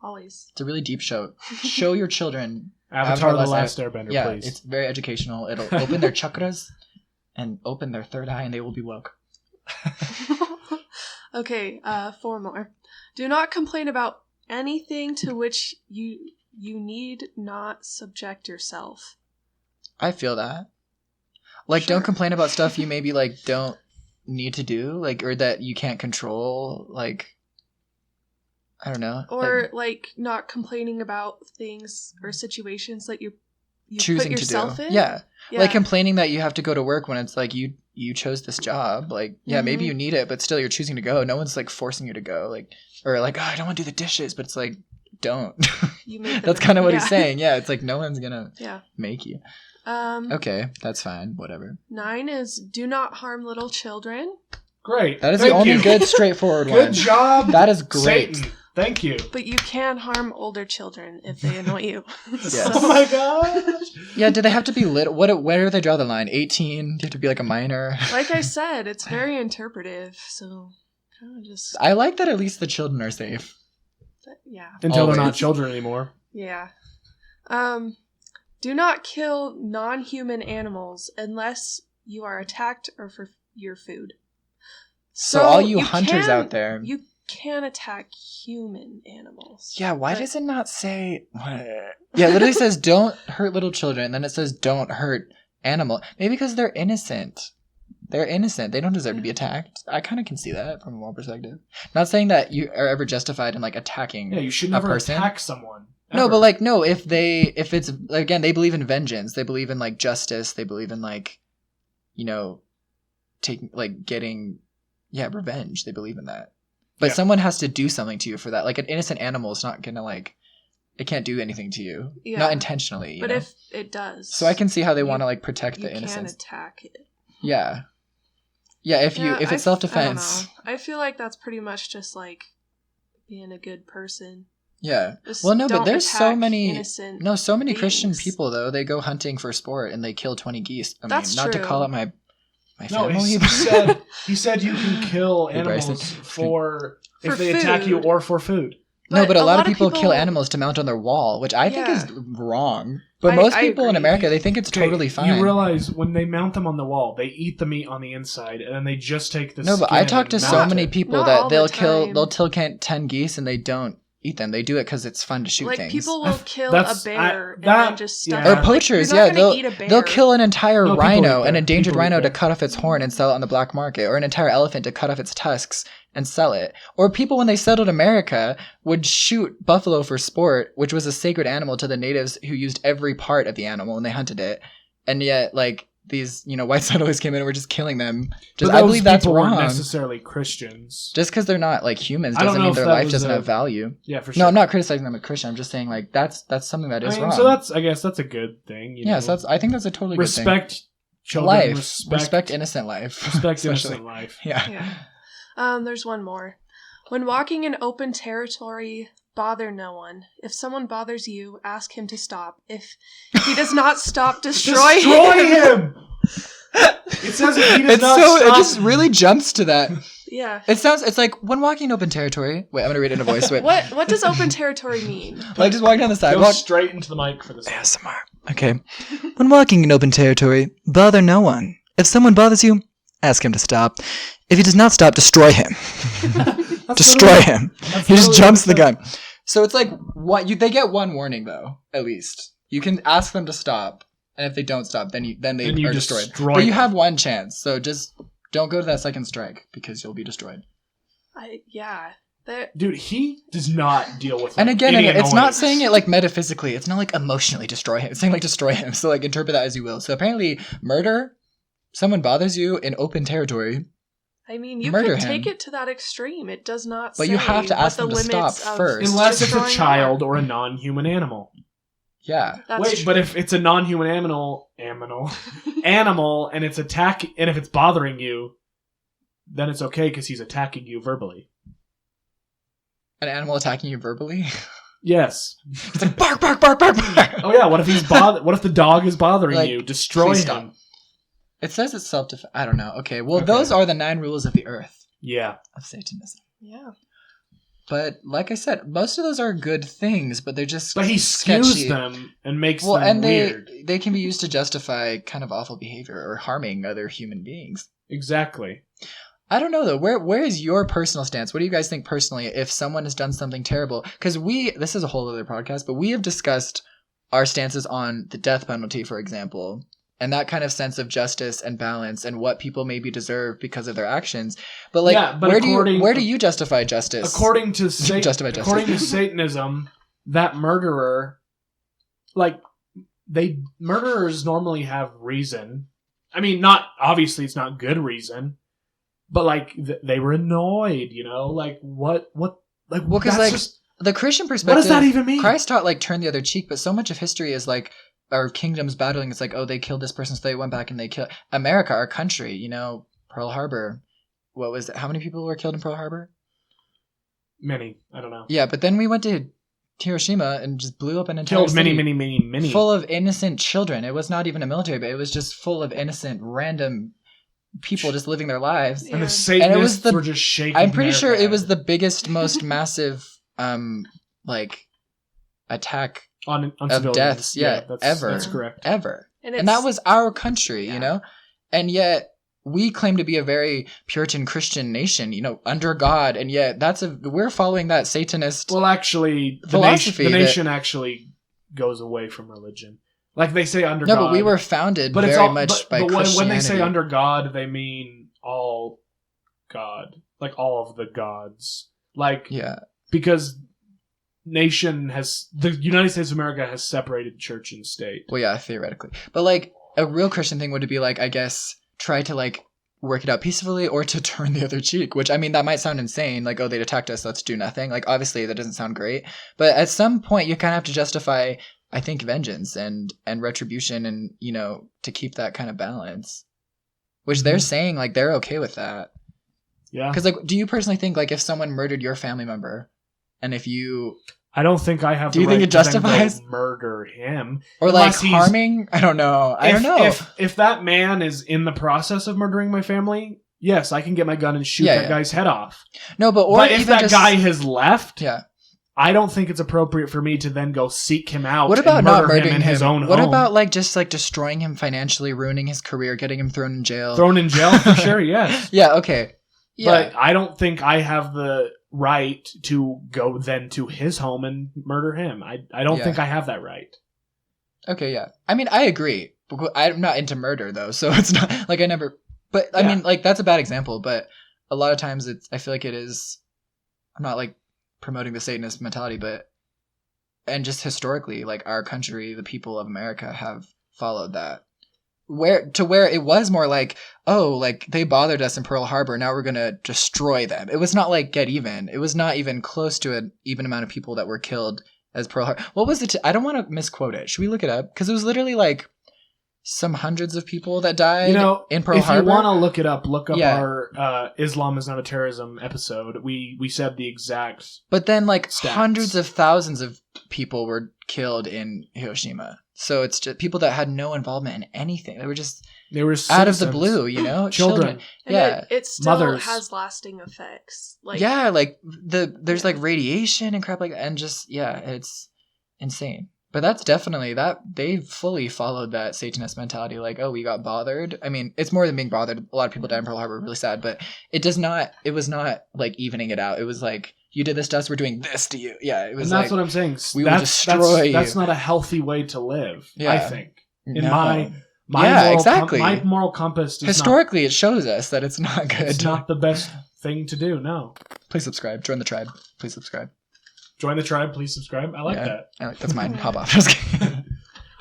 always. It's a really deep show. Show your children Avatar: The Last Airbender, please. Yeah, it's very educational. It'll open their chakras and open their third eye and they will be woke. Okay, 4 more. Do not complain about anything to which you need not subject yourself. I feel that. Like, Don't complain about stuff you maybe, like, don't need to do, like, or that you can't control, like, I don't know. Or, like not complaining about things or situations that you choosing put yourself to do. In. Yeah. Like, complaining that you have to go to work when it's like, you chose this job. Like, yeah, maybe you need it, but still you're choosing to go. No one's, like, forcing you to go. Like, or like, oh, I don't want to do the dishes, but it's like, don't. That's kind of what he's saying. Yeah, it's like, no one's gonna make you. Okay, that's fine. Whatever. 9 is do not harm little children. Great. That is the only good, straightforward one. Good job. That is great. Satan. Thank you. But you can harm older children if they annoy you. Yes. Oh my gosh. Yeah, do they have to be little? Where do they draw the line? 18? Do you have to be like a minor? Like I said, it's very interpretive, so kind of just... I like that at least the children are safe. Yeah. Until they're not children anymore. Yeah. Do not kill non-human animals unless you are attacked or for your food. So all you hunters out there... You can attack human animals. Yeah, why does it not say... Yeah, it literally says don't hurt little children, and then it says don't hurt animal. Maybe because they're innocent. They're innocent. They don't deserve to be attacked. I kind of can see that from a moral perspective. Not saying that you are ever justified in, like, attacking you should never attack someone. Ever. No, but, like, no, if it's, again, they believe in vengeance. They believe in, like, justice. They believe in, like, you know, getting, revenge. They believe in that. But someone has to do something to you for that. Like, an innocent animal is not gonna, like, it can't do anything to you. Yeah. Not intentionally, you know? If it does. So I can see how they want to, like, protect the innocence. You can attack it. Yeah. Yeah, if it's self-defense. I feel like that's pretty much just, like, being a good person. Yeah. Well, no, but there's so many beings. Christian people, though. They go hunting for sport and they kill 20 geese. That's not true. To call out my family. No, he said you can kill animals for if they attack you or for food. But a lot of people kill animals to mount on their wall, which I think is wrong. But most people in America, they think it's totally fine. You realize when they mount them on the wall, they eat the meat on the inside, and then they just take the skin. No, but I talked to so many people that they'll kill 10 geese and they don't eat them. They do it because it's fun to shoot things. People will kill a bear and then just stuff it. Or poachers, they'll kill an entire rhino, an endangered rhino, to cut off its horn and sell it on the black market, or an entire elephant to cut off its tusks and sell it. Or people, when they settled America, would shoot buffalo for sport, which was a sacred animal to the natives who used every part of the animal when they hunted it. And yet, like, these, white settlers came in and were just killing them. I believe that's wrong. Weren't necessarily Christians. Just because they're not, like, humans doesn't mean their life doesn't have value. Yeah, for sure. No, I'm not criticizing them as Christian. I'm just saying, like, that's something that is wrong. So I guess that's a good thing. So I think that's a totally good thing. Respect children. Life. Respect innocent life. Respect innocent life. Yeah. There's one more. When walking in open territory, bother no one. If someone bothers you, ask him to stop. If he does not stop, destroy him. It says if he does not stop. It just really jumps to that. Yeah. It's like when walking in open territory. Wait, I'm gonna read it in a voice. Wait. What does open territory mean? Like just walking down the sidewalk. Go straight into the mic for this. ASMR. Okay. When walking in open territory, bother no one. If someone bothers you, ask him to stop. If he does not stop, destroy him. Destroy him. He just jumps the gun. So it's like they get one warning though, at least. You can ask them to stop, and if they don't stop, then they are destroyed. But you have one chance, so just don't go to that second strike because you'll be destroyed. Dude, he does not deal with. And again, it's not saying it like metaphysically. It's not like emotionally destroy him. It's saying like destroy him. So like interpret that as you will. So apparently, murder. Someone bothers you in open territory. I mean, you could take it to that extreme. It does not say. But you have to ask them to stop first. Unless it's a child or a non-human animal. Yeah. Wait, but if it's a non-human animal, and it's and if it's bothering you, then it's okay because he's attacking you verbally. An animal attacking you verbally? Yes. It's like bark, bark, bark, bark, bark. Oh yeah. What if the dog is bothering you? Destroy him. Stop. It says it's self-defense. I don't know. Okay, well, those are the 9 rules of the earth. Yeah. Of Satanism. Yeah. But like I said, most of those are good things, but they're just But he skews them and makes them weird. They can be used to justify kind of awful behavior or harming other human beings. Exactly. I don't know though. Where is your personal stance? What do you guys think personally if someone has done something terrible? Because this is a whole other podcast, but we have discussed our stances on the death penalty, for example, and that kind of sense of justice and balance and what people maybe deserve because of their actions. But like, where do you justify justice? According to Satanism, that murderer, like murderers normally have reason. I mean, obviously it's not good reason. But, like, they were annoyed, you know? Like, what? Like, well, because, like, the Christian perspective... What does that even mean? Christ taught, like, turn the other cheek, but so much of history is, like, our kingdoms battling. It's like, oh, they killed this person, so they went back and they killed... America, our country, you know, Pearl Harbor. What was it? How many people were killed in Pearl Harbor? Many. I don't know. Yeah, but then we went to Hiroshima and just blew up an entire city. Killed many. Full of innocent children. It was not even a military, but it was just full of innocent, random... people just living their lives. And the Satanists were just shaking. I'm pretty sure it was the biggest, most massive like attack on of deaths ever. That's correct. Ever. And that was our country, you know? And yet we claim to be a very Puritan Christian nation, you know, under God, and yet we're following that Satanist philosophy. The nation actually goes away from religion. Like they say under God. No, but we were founded by Christianity. When they say under God, they mean all God. Like all of the gods. Like, because the United States of America has separated church and state. Well, yeah, theoretically. But like a real Christian thing would be like, I guess, try to like work it out peacefully or to turn the other cheek, which I mean, that might sound insane. Like, oh, they attacked us, let's do nothing. Like, obviously that doesn't sound great. But at some point you kind of have to justify, I think, vengeance and retribution and, you know, to keep that kind of balance, which they're saying like they're okay with that. Yeah. Because like, do you personally think like if someone murdered your family member and if you... I don't think I have do you think it justifies murder him or like harming? I don't know. I don't know. If that man is in the process of murdering my family, yes, I can get my gun and shoot that guy's head off. No, but if that guy has left, yeah, I don't think it's appropriate for me to then go seek him out. What about not murdering him in his own home? What about like just like destroying him financially, ruining his career, getting him thrown in jail? Thrown in jail for sure, yes. Yeah, okay. Yeah. But I don't think I have the right to go then to his home and murder him. I don't think I have that right. Okay, yeah. I mean, I agree. I'm not into murder though, so it's not like I never. But I mean, like that's a bad example. But a lot of times, I feel like it is. I'm not like promoting the Satanist mentality, and just historically, like our country, the people of America have followed that. Where it was more like, oh, like they bothered us in Pearl Harbor, now we're gonna destroy them. It was not like get even. It was not even close to an even amount of people that were killed as Pearl Harbor. What was it? I don't want to misquote it. Should we look it up? Because it was literally like some hundreds of people that died in Pearl Harbor. If you want to look it up, look up our Islam is not a terrorism episode. We said the exact. But then like stats. Hundreds of thousands of people were killed in Hiroshima. So it's just people that had no involvement in anything. They were citizens, out of the blue, you know, children. And it still has lasting effects. Like like there's like radiation and crap like that, and just it's insane. But that's definitely that they fully followed that Satanist mentality. Like, oh, we got bothered. I mean, it's more than being bothered. A lot of people died in Pearl Harbor, really sad. But it was not like evening it out. It was like, you did this to us, we're doing this to you. Yeah, it was. And that's what I'm saying. We will destroy you. That's not a healthy way to live. Yeah. I think my moral compass. Historically, it shows us that it's not good. It's not the best thing to do. No. Please subscribe. Join the tribe. Please subscribe. Join the tribe. Please subscribe. I like that. That's mine. Hop off. Just kidding.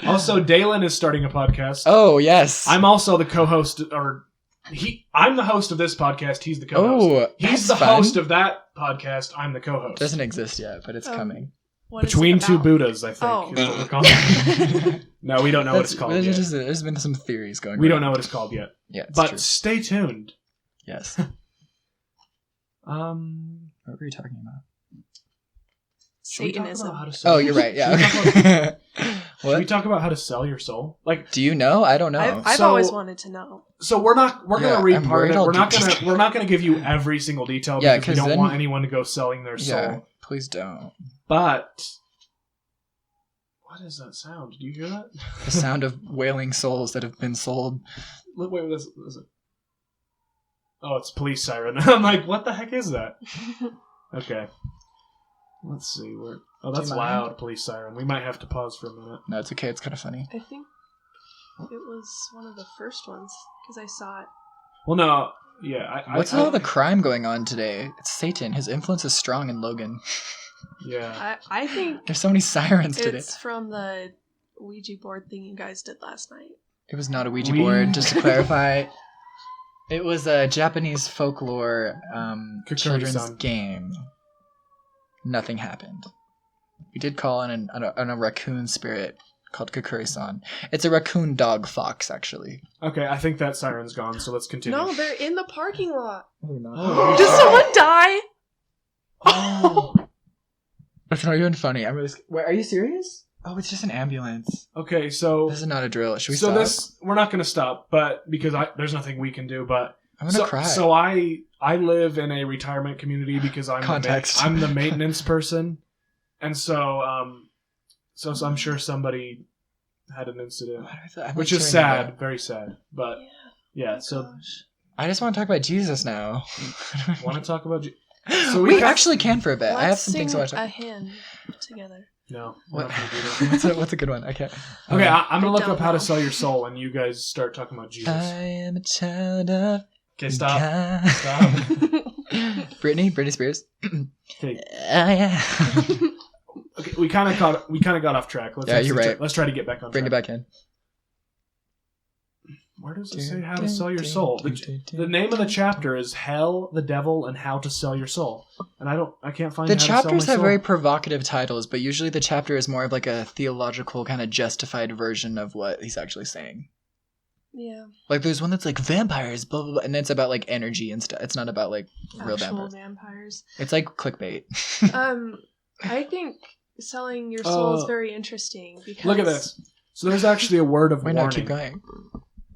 Also, Dalen is starting a podcast. Oh yes. I'm also the co-host, I'm the host of this podcast. He's the co-host. He's the host of that podcast. I'm the co-host. Doesn't exist yet, but it's coming. Between Two Buddhas, I think. Is what we're calling it. No, we don't know what it's called yet. There's been some theories going on. We don't know what it's called yet. Yeah, but true. Stay tuned. Yes. What were you talking about? Satanism. Oh, you're right. Yeah. Should we talk about how to sell your soul? Like, do you know? I don't know. I've always wanted to know. So we're gonna read part of it. We're not gonna give you every single detail because we don't want anyone to go selling their soul. Yeah, please don't. But what is that sound? Did you hear that? The sound of wailing souls that have been sold. Wait, listen. Oh, it's police siren. I'm like, what the heck is that? Okay. Let's see. Oh, that's loud, police siren. We might have to pause for a minute. No, it's okay. It's kind of funny. I think it was one of the first ones because I saw it. Well, no. Yeah. What's all the crime going on today? It's Satan. His influence is strong in Logan. Yeah. I think there's so many sirens today. It's from the Ouija board thing you guys did last night. It was not a Ouija board, just to clarify. It was a Japanese folklore children's game. Nothing happened. We did call in a raccoon spirit called Kukuri-san. It's a raccoon dog fox, actually. Okay, I think that siren's gone, so let's continue. No, they're in the parking lot. Oh. Did someone die? Oh. That's not even funny. I'm really. Wait, are you serious? Oh, it's just an ambulance. Okay, so this is not a drill. Should we stop? We're not going to stop, but because there's nothing we can do. But I'm gonna cry. So I live in a retirement community because I'm the maintenance person, and so I'm sure somebody had an incident, which is sad, very sad. But yeah, so I just want to talk about Jesus now. Want to talk about? So we actually can for a bit. Let's I have some things I want to sing talk. a hymn together. No. What's a good one? Okay. Okay, I'm gonna look up how to sell your soul, and you guys start talking about Jesus. I am a child of. Okay, stop. Stop. Britney Spears. Okay. Yeah. Okay, we kind of got off track. You're right. Let's try to get back on track. Bring it back in. Where does it say how to sell your soul? The name of the chapter is Hell, the Devil, and How to Sell Your Soul. And I can't find the how to sell my chapters have soul. very provocative titles, but usually the chapter is more of like a theological kind of justified version of what he's actually saying. Yeah. Like there's one that's like vampires, blah blah blah, and it's about like energy and stuff. It's not about like real vampires. It's like clickbait. I think selling your soul is very interesting because look at this. So there's actually a word of warning. No, keep going.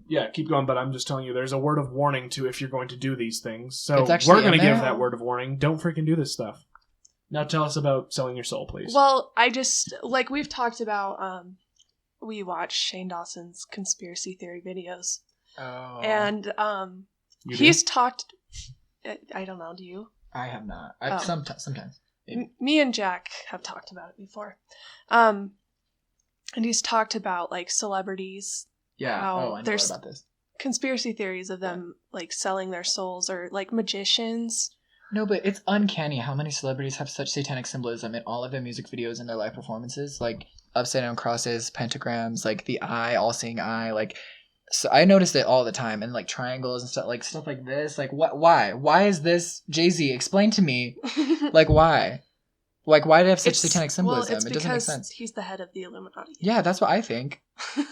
Yeah, keep going, but I'm just telling you, there's a word of warning to if you're going to do these things. So we're going to give that word of warning. Don't freaking do this stuff. Now tell us about selling your soul, please. Well, I just, like we've talked about, we watch Shane Dawson's conspiracy theory videos. Oh. And he's talked, I don't know, do you? I have not. Sometimes. Me and Jack have talked about it before. And he's talked about, like, celebrities. Yeah. How I know there's about this. Conspiracy theories of them like selling their souls or like magicians. No, but it's uncanny how many celebrities have such satanic symbolism in all of their music videos and their live performances, like upside down crosses, pentagrams, like the eye, all-seeing eye, like. So I noticed it all the time, and like triangles and stuff like this. Like what? Why is this? Jay-Z, explain to me, like why? Like, why do they have such satanic symbolism? Well, it's it doesn't make because sense. He's the head of the Illuminati. Yeah, that's what I think.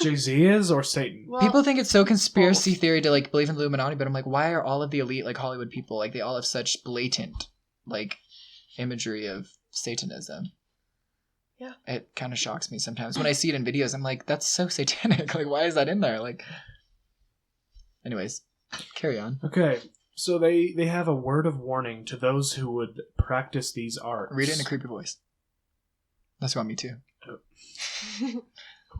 Jay-Z is or Satan? Well, people think it's so conspiracy theory to like believe in the Illuminati, but I'm like, why are all of the elite like Hollywood people like they all have such blatant like imagery of Satanism? Yeah, it kind of shocks me sometimes when I see it in videos. I'm like, that's so satanic. Like, why is that in there? Like, anyways, carry on. Okay. So they have a word of warning to those who would practice these arts. Read it in a creepy voice. That's what me too. A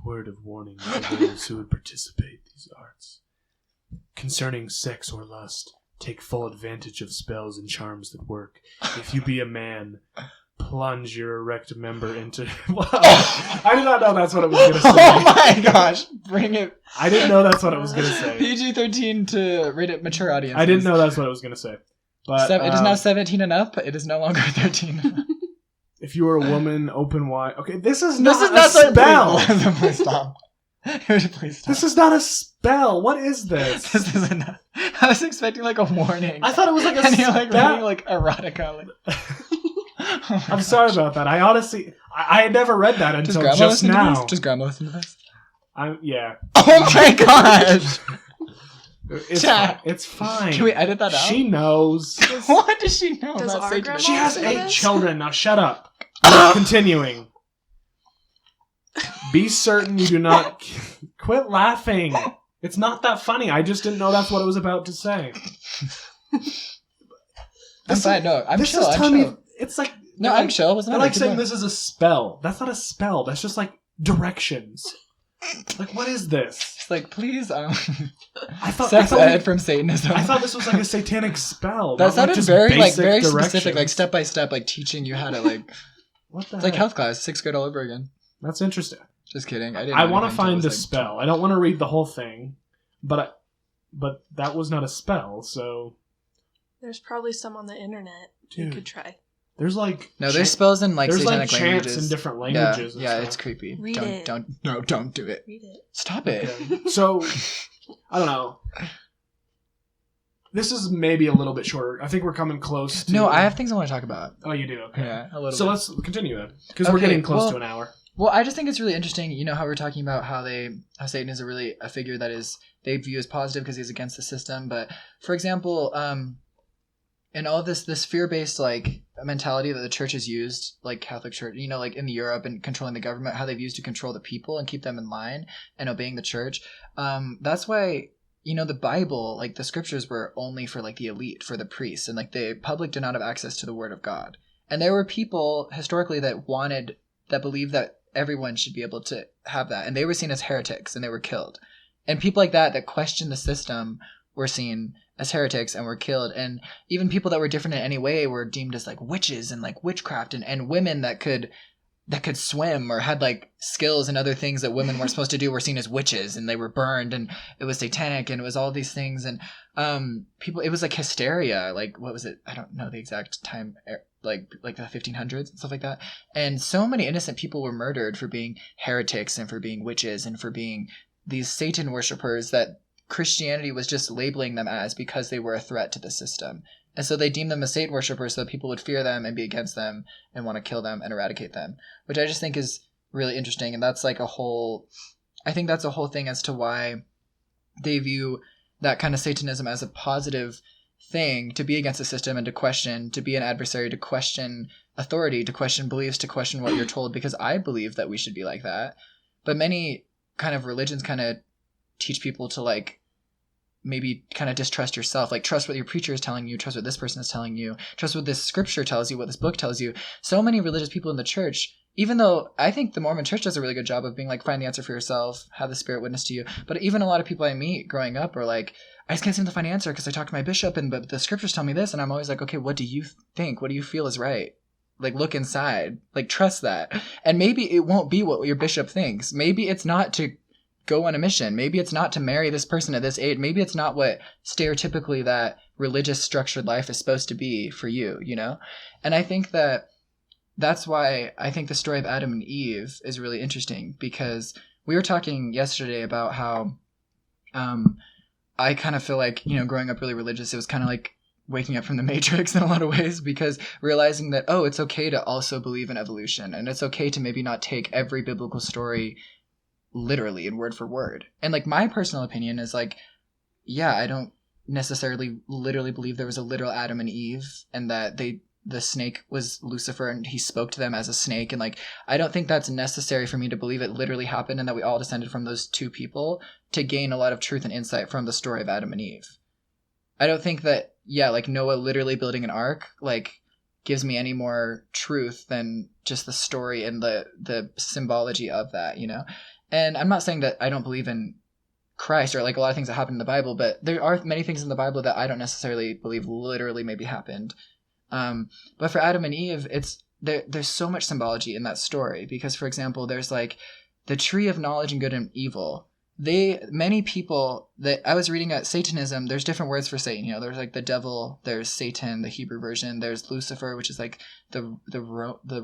word of warning to those who would participate these arts. Concerning sex or lust, take full advantage of spells and charms that work. If you be a man, plunge your erect member into... Wow. I did not know that's what it was going to say. Oh my gosh. Bring it. I didn't know that's what it was going to say. PG-13 to rated mature audience. I didn't know that's what it was going to say. But it is now 17 and up. It is no longer 13. If you are a woman, open wide... Okay, this is not a spell! Please stop. Please stop. This is not a spell. What is this? This is enough. I was expecting like a warning. I thought it was like a and spell. you're like reading like erotica. Like... Oh I'm sorry about that. I honestly, I had never read that until just now. Does Grandma listen to this? Yeah. Oh my gosh! It's fine. Can we edit that out? She knows. What does she know? Does about our Satan? grandma She has listen to 8 this? children. Now shut up. Continuing. Be certain you do not... Quit laughing. It's not that funny. I just didn't know that's what it was about to say. I'm fine. No, I'm chill. Is telling me it's like... No, I'm chill. Wasn't They're like saying this is a spell. That's not a spell. That's just like directions. Like, what is this? It's like, please, Sex ed from Satanism. I thought this was like a satanic spell. That sounded just very basic specific, like step by step, like teaching you how to like. What the It's heck? like health class, 6th grade all over again. That's interesting. Just kidding. I want to find the spell. I don't want to read the whole thing, but that was not a spell. So There's probably some on the internet you Dude. could try. there's like there's spells in like there's satanic like languages. chants in different languages. Yeah, and it's stuff. creepy. Read it. Don't do it. Read it. Stop it. Okay. So I don't know. This is maybe a little bit shorter. I think we're coming close to... No, I have things I want to talk about. Oh, you do? Okay. Yeah, a little So bit. let's continue then. Because we're Okay, getting close well- to an hour. Well, I just think it's really interesting. You know how we're talking about how Satan is a figure that is they view as positive because he's against the system. But for example, in all of this fear-based like mentality that the church has used, like Catholic Church, you know, like in Europe and controlling the government, how they've used to control the people and keep them in line and obeying the church. That's why, you know, the Bible, like the scriptures were only for like the elite, for the priests, and like the public did not have access to the word of God. And there were people historically that believed that everyone should be able to have that, and they were seen as heretics and they were killed. And people like that questioned the system were seen as heretics and were killed. And even people that were different in any way were deemed as like witches and like witchcraft, and women that could swim or had like skills and other things that women weren't supposed to do were seen as witches, and they were burned, and it was satanic, and it was all these things. And it was like hysteria, like what was it, I don't know the exact time, like the 1500s and stuff like that. And so many innocent people were murdered for being heretics and for being witches and for being these Satan worshippers that Christianity was just labeling them as because they were a threat to the system. And so they deemed them as Satan worshippers so that people would fear them and be against them and want to kill them and eradicate them, which I just think is really interesting. And that's like I think that's a whole thing as to why they view that kind of Satanism as a positive thing, to be against the system and to question, to be an adversary, to question authority, to question beliefs, to question what you're told, because I believe that we should be like that. But many kind of religions kind of teach people to like maybe kind of distrust yourself, like trust what your preacher is telling you, trust what this person is telling you, trust what this scripture tells you, what this book tells you. So many religious people in the church, even though I think the Mormon church does a really good job of being like, find the answer for yourself, have the Spirit witness to you. But even a lot of people I meet growing up are like, I just can't seem to find the answer because I talked to my bishop but the scriptures tell me this. And I'm always like, okay, what do you think? What do you feel is right? Like, look inside, like trust that. And maybe it won't be what your bishop thinks. Maybe it's not to go on a mission. Maybe it's not to marry this person at this age. Maybe it's not what stereotypically that religious structured life is supposed to be for you, you know? And I think that's why I think the story of Adam and Eve is really interesting, because we were talking yesterday about how I kind of feel like, you know, growing up really religious, it was kind of like waking up from the Matrix in a lot of ways, because realizing that, oh, it's okay to also believe in evolution, and it's okay to maybe not take every biblical story literally and word for word. And like my personal opinion is like, yeah, I don't necessarily literally believe there was a literal Adam and Eve and that the snake was Lucifer and he spoke to them as a snake. And like, I don't think that's necessary for me to believe it literally happened and that we all descended from those two people to gain a lot of truth and insight from the story of Adam and Eve. I don't think that, yeah, like Noah literally building an ark, like gives me any more truth than just the story and the symbology of that, you know? And I'm not saying that I don't believe in Christ or like a lot of things that happen in the Bible, but there are many things in the Bible that I don't necessarily believe literally maybe happened. But for Adam and Eve, there's so much symbology in that story, because, for example, there's like the tree of knowledge and good and evil. Many people that I was reading at Satanism, there's different words for Satan. You know, there's like the devil, there's Satan, the Hebrew version, there's Lucifer, which is like the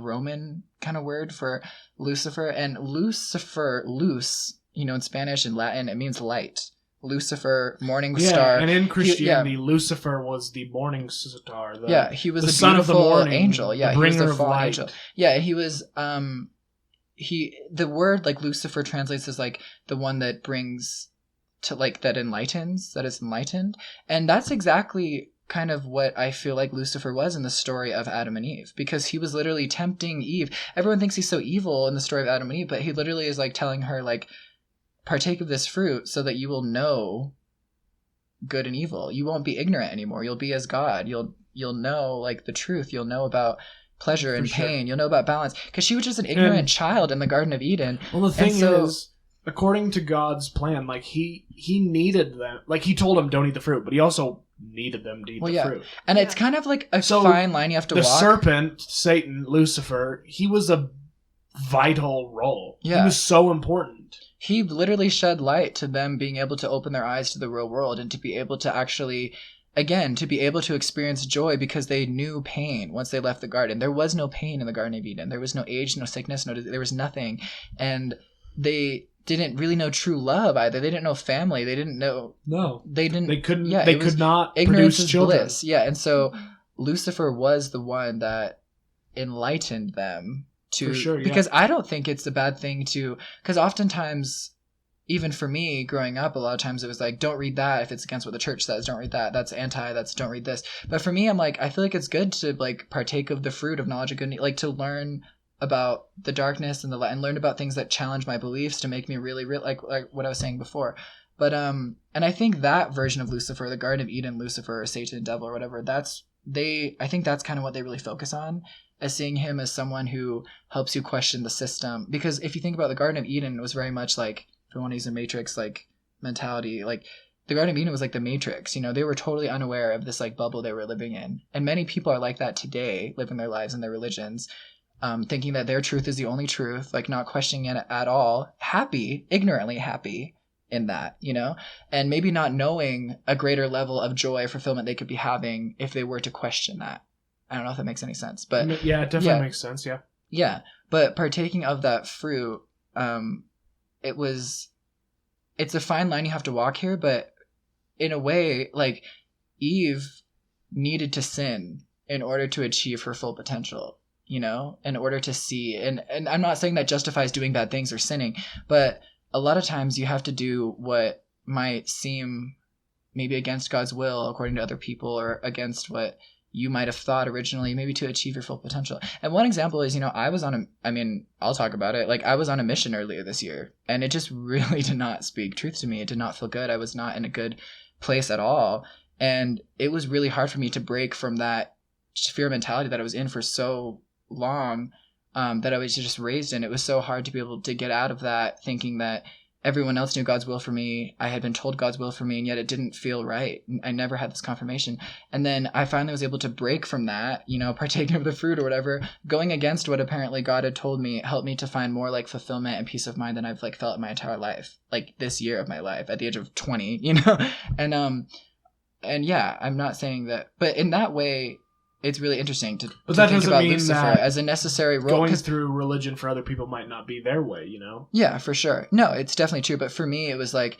Roman kind of word for Lucifer. And Lucifer, luz, you know, in Spanish and Latin, it means light. Lucifer, morning star. And in Christianity, Lucifer was the morning star. He was the the son of the morning angel. Yeah, the bringer he was the of fallen light. angel. Yeah, he was. The word like Lucifer translates as like the one that brings to like that enlightens, that is enlightened, and that's exactly kind of what I feel like Lucifer was in the story of Adam and Eve, because he was literally tempting Eve. Everyone thinks he's so evil in the story of Adam and Eve, but he literally is like telling her like, partake of this fruit so that you will know good and evil. You won't be ignorant anymore. You'll be as God. You'll know like the truth. You'll know about pleasure and pain. You'll know about balance, because she was just an ignorant child in the Garden of Eden. Well, the thing is, according to God's plan, like he needed them. Like he told them don't eat the fruit, but he also needed them to eat the fruit. And it's kind of like a fine line you have to walk. The serpent, Satan, Lucifer, he was a vital role. Yeah. He was so important. He literally shed light to them being able to open their eyes to the real world and to be able to actually, again, to be able to experience joy because they knew pain once they left the garden. There was no pain in the Garden of Eden. There was no age, no sickness, there was nothing. And they didn't really know true love either. They didn't know family. They didn't know. No. They didn't. They couldn't. Yeah, they could not ignorance produce is children. bliss. Yeah, and so Lucifer was the one that enlightened them to. For sure, yeah. Because I don't think it's a bad thing to. Because oftentimes, even for me growing up, a lot of times it was like, don't read that if it's against what the church says. Don't read that. That's anti. That's don't read this. But for me, I'm like, I feel like it's good to like partake of the fruit of knowledge of good, like to learn about the darkness and learn about things that challenge my beliefs to make me really like what I was saying before. But and I think that version of Lucifer, the Garden of Eden Lucifer or Satan, devil or whatever, I think that's kind of what they really focus on, as seeing him as someone who helps you question the system. Because if you think about the Garden of Eden, it was very much like, if we want to use a Matrix like mentality, like the Garden of Eden was like the Matrix. You know, they were totally unaware of this like bubble they were living in. And many people are like that today, living their lives in their religions, thinking that their truth is the only truth, like not questioning it at all, ignorantly happy in that, you know, and maybe not knowing a greater level of joy, fulfillment they could be having if they were to question that. I don't know if that makes any sense, but yeah, it definitely makes sense. Yeah. Yeah. But partaking of that fruit, it's a fine line you have to walk here, but in a way, like Eve needed to sin in order to achieve her full potential. You know, in order to see, and I'm not saying that justifies doing bad things or sinning, but a lot of times you have to do what might seem maybe against God's will, according to other people, or against what you might have thought originally, maybe to achieve your full potential. And one example is, you know, I'll talk about it. Like I was on a mission earlier this year, and it just really did not speak truth to me. It did not feel good. I was not in a good place at all. And it was really hard for me to break from that fear mentality that I was in for so long, that I was just raised in. It was so hard to be able to get out of that, thinking that everyone else knew God's will for me. I had been told God's will for me, and yet it didn't feel right. I never had this confirmation. And then I finally was able to break from that, you know, partaking of the fruit or whatever, going against what apparently God had told me, helped me to find more like fulfillment and peace of mind than I've like felt in my entire life, like this year of my life at the age of 20, you know? And yeah, I'm not saying that, but in that way, it's really interesting to think about Lucifer as a necessary role. Going through religion for other people might not be their way, you know? Yeah, for sure. No, it's definitely true. But for me, it was like,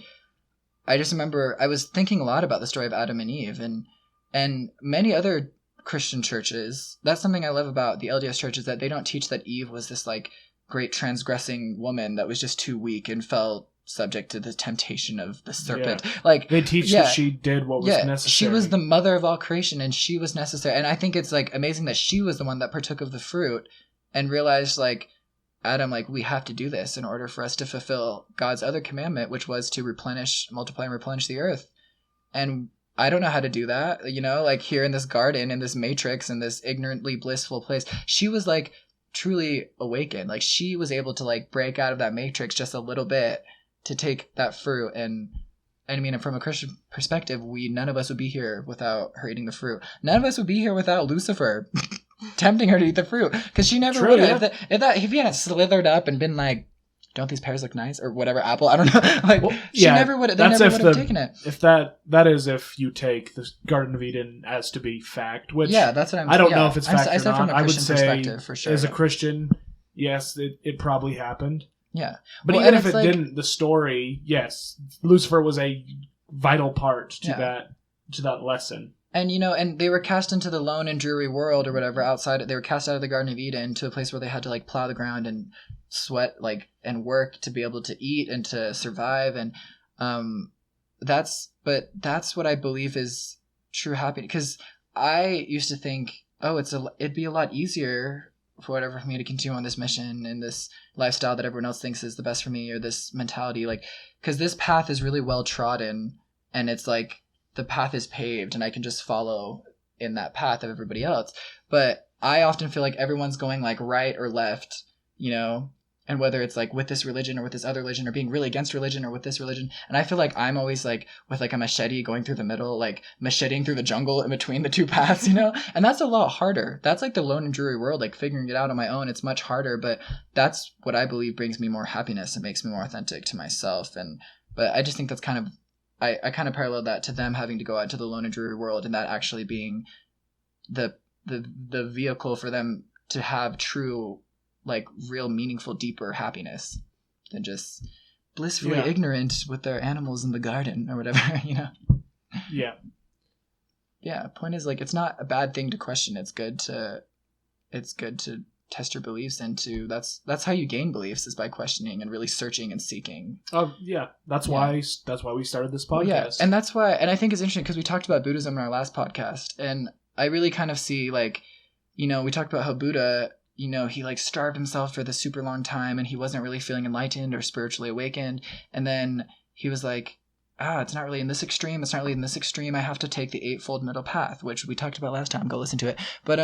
I just remember I was thinking a lot about the story of Adam and Eve and many other Christian churches. That's something I love about the LDS church, is that they don't teach that Eve was this like great transgressing woman that was just too weak and fell subject to the temptation of the serpent. Yeah. Like they teach that she did what was necessary. She was the mother of all creation, and she was necessary. And I think it's like amazing that she was the one that partook of the fruit and realized, like, Adam, like, we have to do this in order for us to fulfill God's other commandment, which was to multiply and replenish the earth. And I don't know how to do that, you know, like here in this garden, in this matrix, in this ignorantly blissful place. She was like truly awakened. Like she was able to like break out of that matrix just a little bit to take that fruit. And I mean, from a Christian perspective, none of us would be here without her eating the fruit. None of us would be here without Lucifer tempting her to eat the fruit, because she never would have. Yeah. If he had slithered up and been like, "Don't these pears look nice?" or whatever, apple, I don't know. Like she never would. They never would have taken it. If that is if you take the Garden of Eden as to be fact, which that's what I'm. I don't know if it's fact or not. From a Christian I would say, perspective, for sure, as a Christian, yes, it probably happened. Yeah. But even if it didn't, the story, yes, Lucifer was a vital part to that lesson. And, you know, and they were cast into the lone and dreary world or whatever outside. They were cast out of the Garden of Eden to a place where they had to, like, plow the ground and sweat, like, and work to be able to eat and to survive. And that's what I believe is true happiness. Because I used to think, it'd be a lot easier for me to continue on this mission and this lifestyle that everyone else thinks is the best for me, or this mentality, like, because this path is really well trodden, and it's like the path is paved and I can just follow in that path of everybody else. But I often feel like everyone's going like right or left, you know, and whether it's like with this religion or with this other religion, or being really against religion or with this religion. And I feel like I'm always like with like a machete going through the middle, like macheting through the jungle in between the two paths, you know? And that's a lot harder. That's like the lone and dreary world, like figuring it out on my own. It's much harder, but that's what I believe brings me more happiness and makes me more authentic to myself. But I just think that's kind of, I kind of parallel that to them having to go out to the lone and dreary world, and that actually being the vehicle for them to have true, like real meaningful, deeper happiness than just blissfully ignorant with their animals in the garden or whatever, you know? Yeah. Yeah. Point is, like, it's not a bad thing to question. It's good to test your beliefs, and that's how you gain beliefs, is by questioning and really searching and seeking. Oh yeah. That's why we started this podcast. Well, yeah. And that's why, and I think it's interesting because we talked about Buddhism in our last podcast, and I really kind of see, like, you know, we talked about how Buddha, you know, he like starved himself for this super long time and he wasn't really feeling enlightened or spiritually awakened. And then he was like, it's not really in this extreme. It's not really in this extreme. I have to take the Eightfold Middle Path, which we talked about last time. Go listen to it. But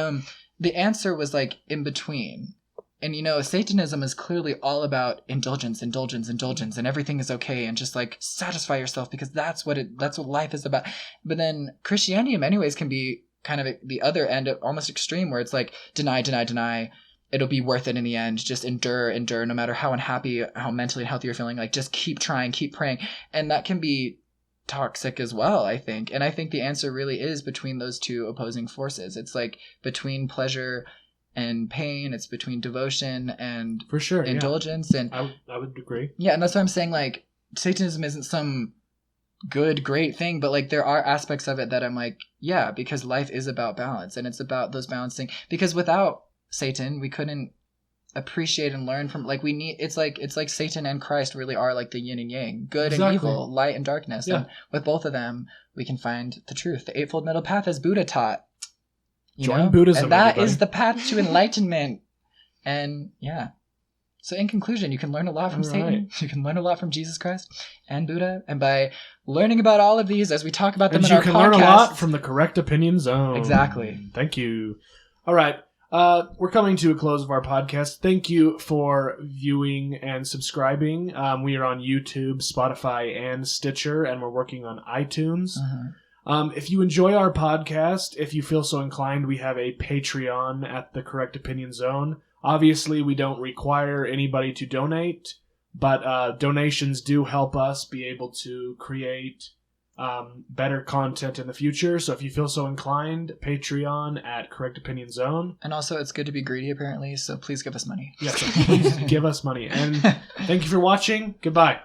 the answer was like in between. And, you know, Satanism is clearly all about indulgence, and everything is okay, and just like satisfy yourself, because that's what life is about. But then Christianity in many ways can be kind of the other end, almost extreme, where it's like deny. It'll be worth it in the end. Just endure, no matter how unhappy, how mentally unhealthy you're feeling. Like, just keep trying, keep praying. And that can be toxic as well, I think. And I think the answer really is between those two opposing forces. It's like between pleasure and pain. It's between devotion and for sure indulgence. Yeah. And I would agree. Yeah, and that's why I'm saying, like, Satanism isn't some good, great thing, but like there are aspects of it that I'm like, yeah, because life is about balance, and it's about those balancing. Because without Satan, we couldn't appreciate and learn from, like, we need, it's like Satan and Christ really are like the yin and yang, good and evil, light and darkness. Yeah. And with both of them, we can find the truth. The Eightfold Middle Path, as Buddha taught. Join Buddhism, and that is the path to enlightenment. And yeah. So in conclusion, you can learn a lot from Satan. You can learn a lot from Jesus Christ and Buddha. And by learning about all of these, as we talk about them in our podcast, you can learn a lot from the Correct Opinion Zone. Exactly. Thank you. All right. We're coming to a close of our podcast. Thank you for viewing and subscribing. We are on YouTube, Spotify, and Stitcher, and we're working on iTunes. If you enjoy our podcast, if you feel so inclined, we have a Patreon at the Correct Opinion Zone. Obviously, we don't require anybody to donate, but donations do help us be able to create better content in the future. So if you feel so inclined, Patreon at Correct Opinion Zone. And also, it's good to be greedy, apparently, so please give us money. Yes, so please give us money. And thank you for watching. Goodbye.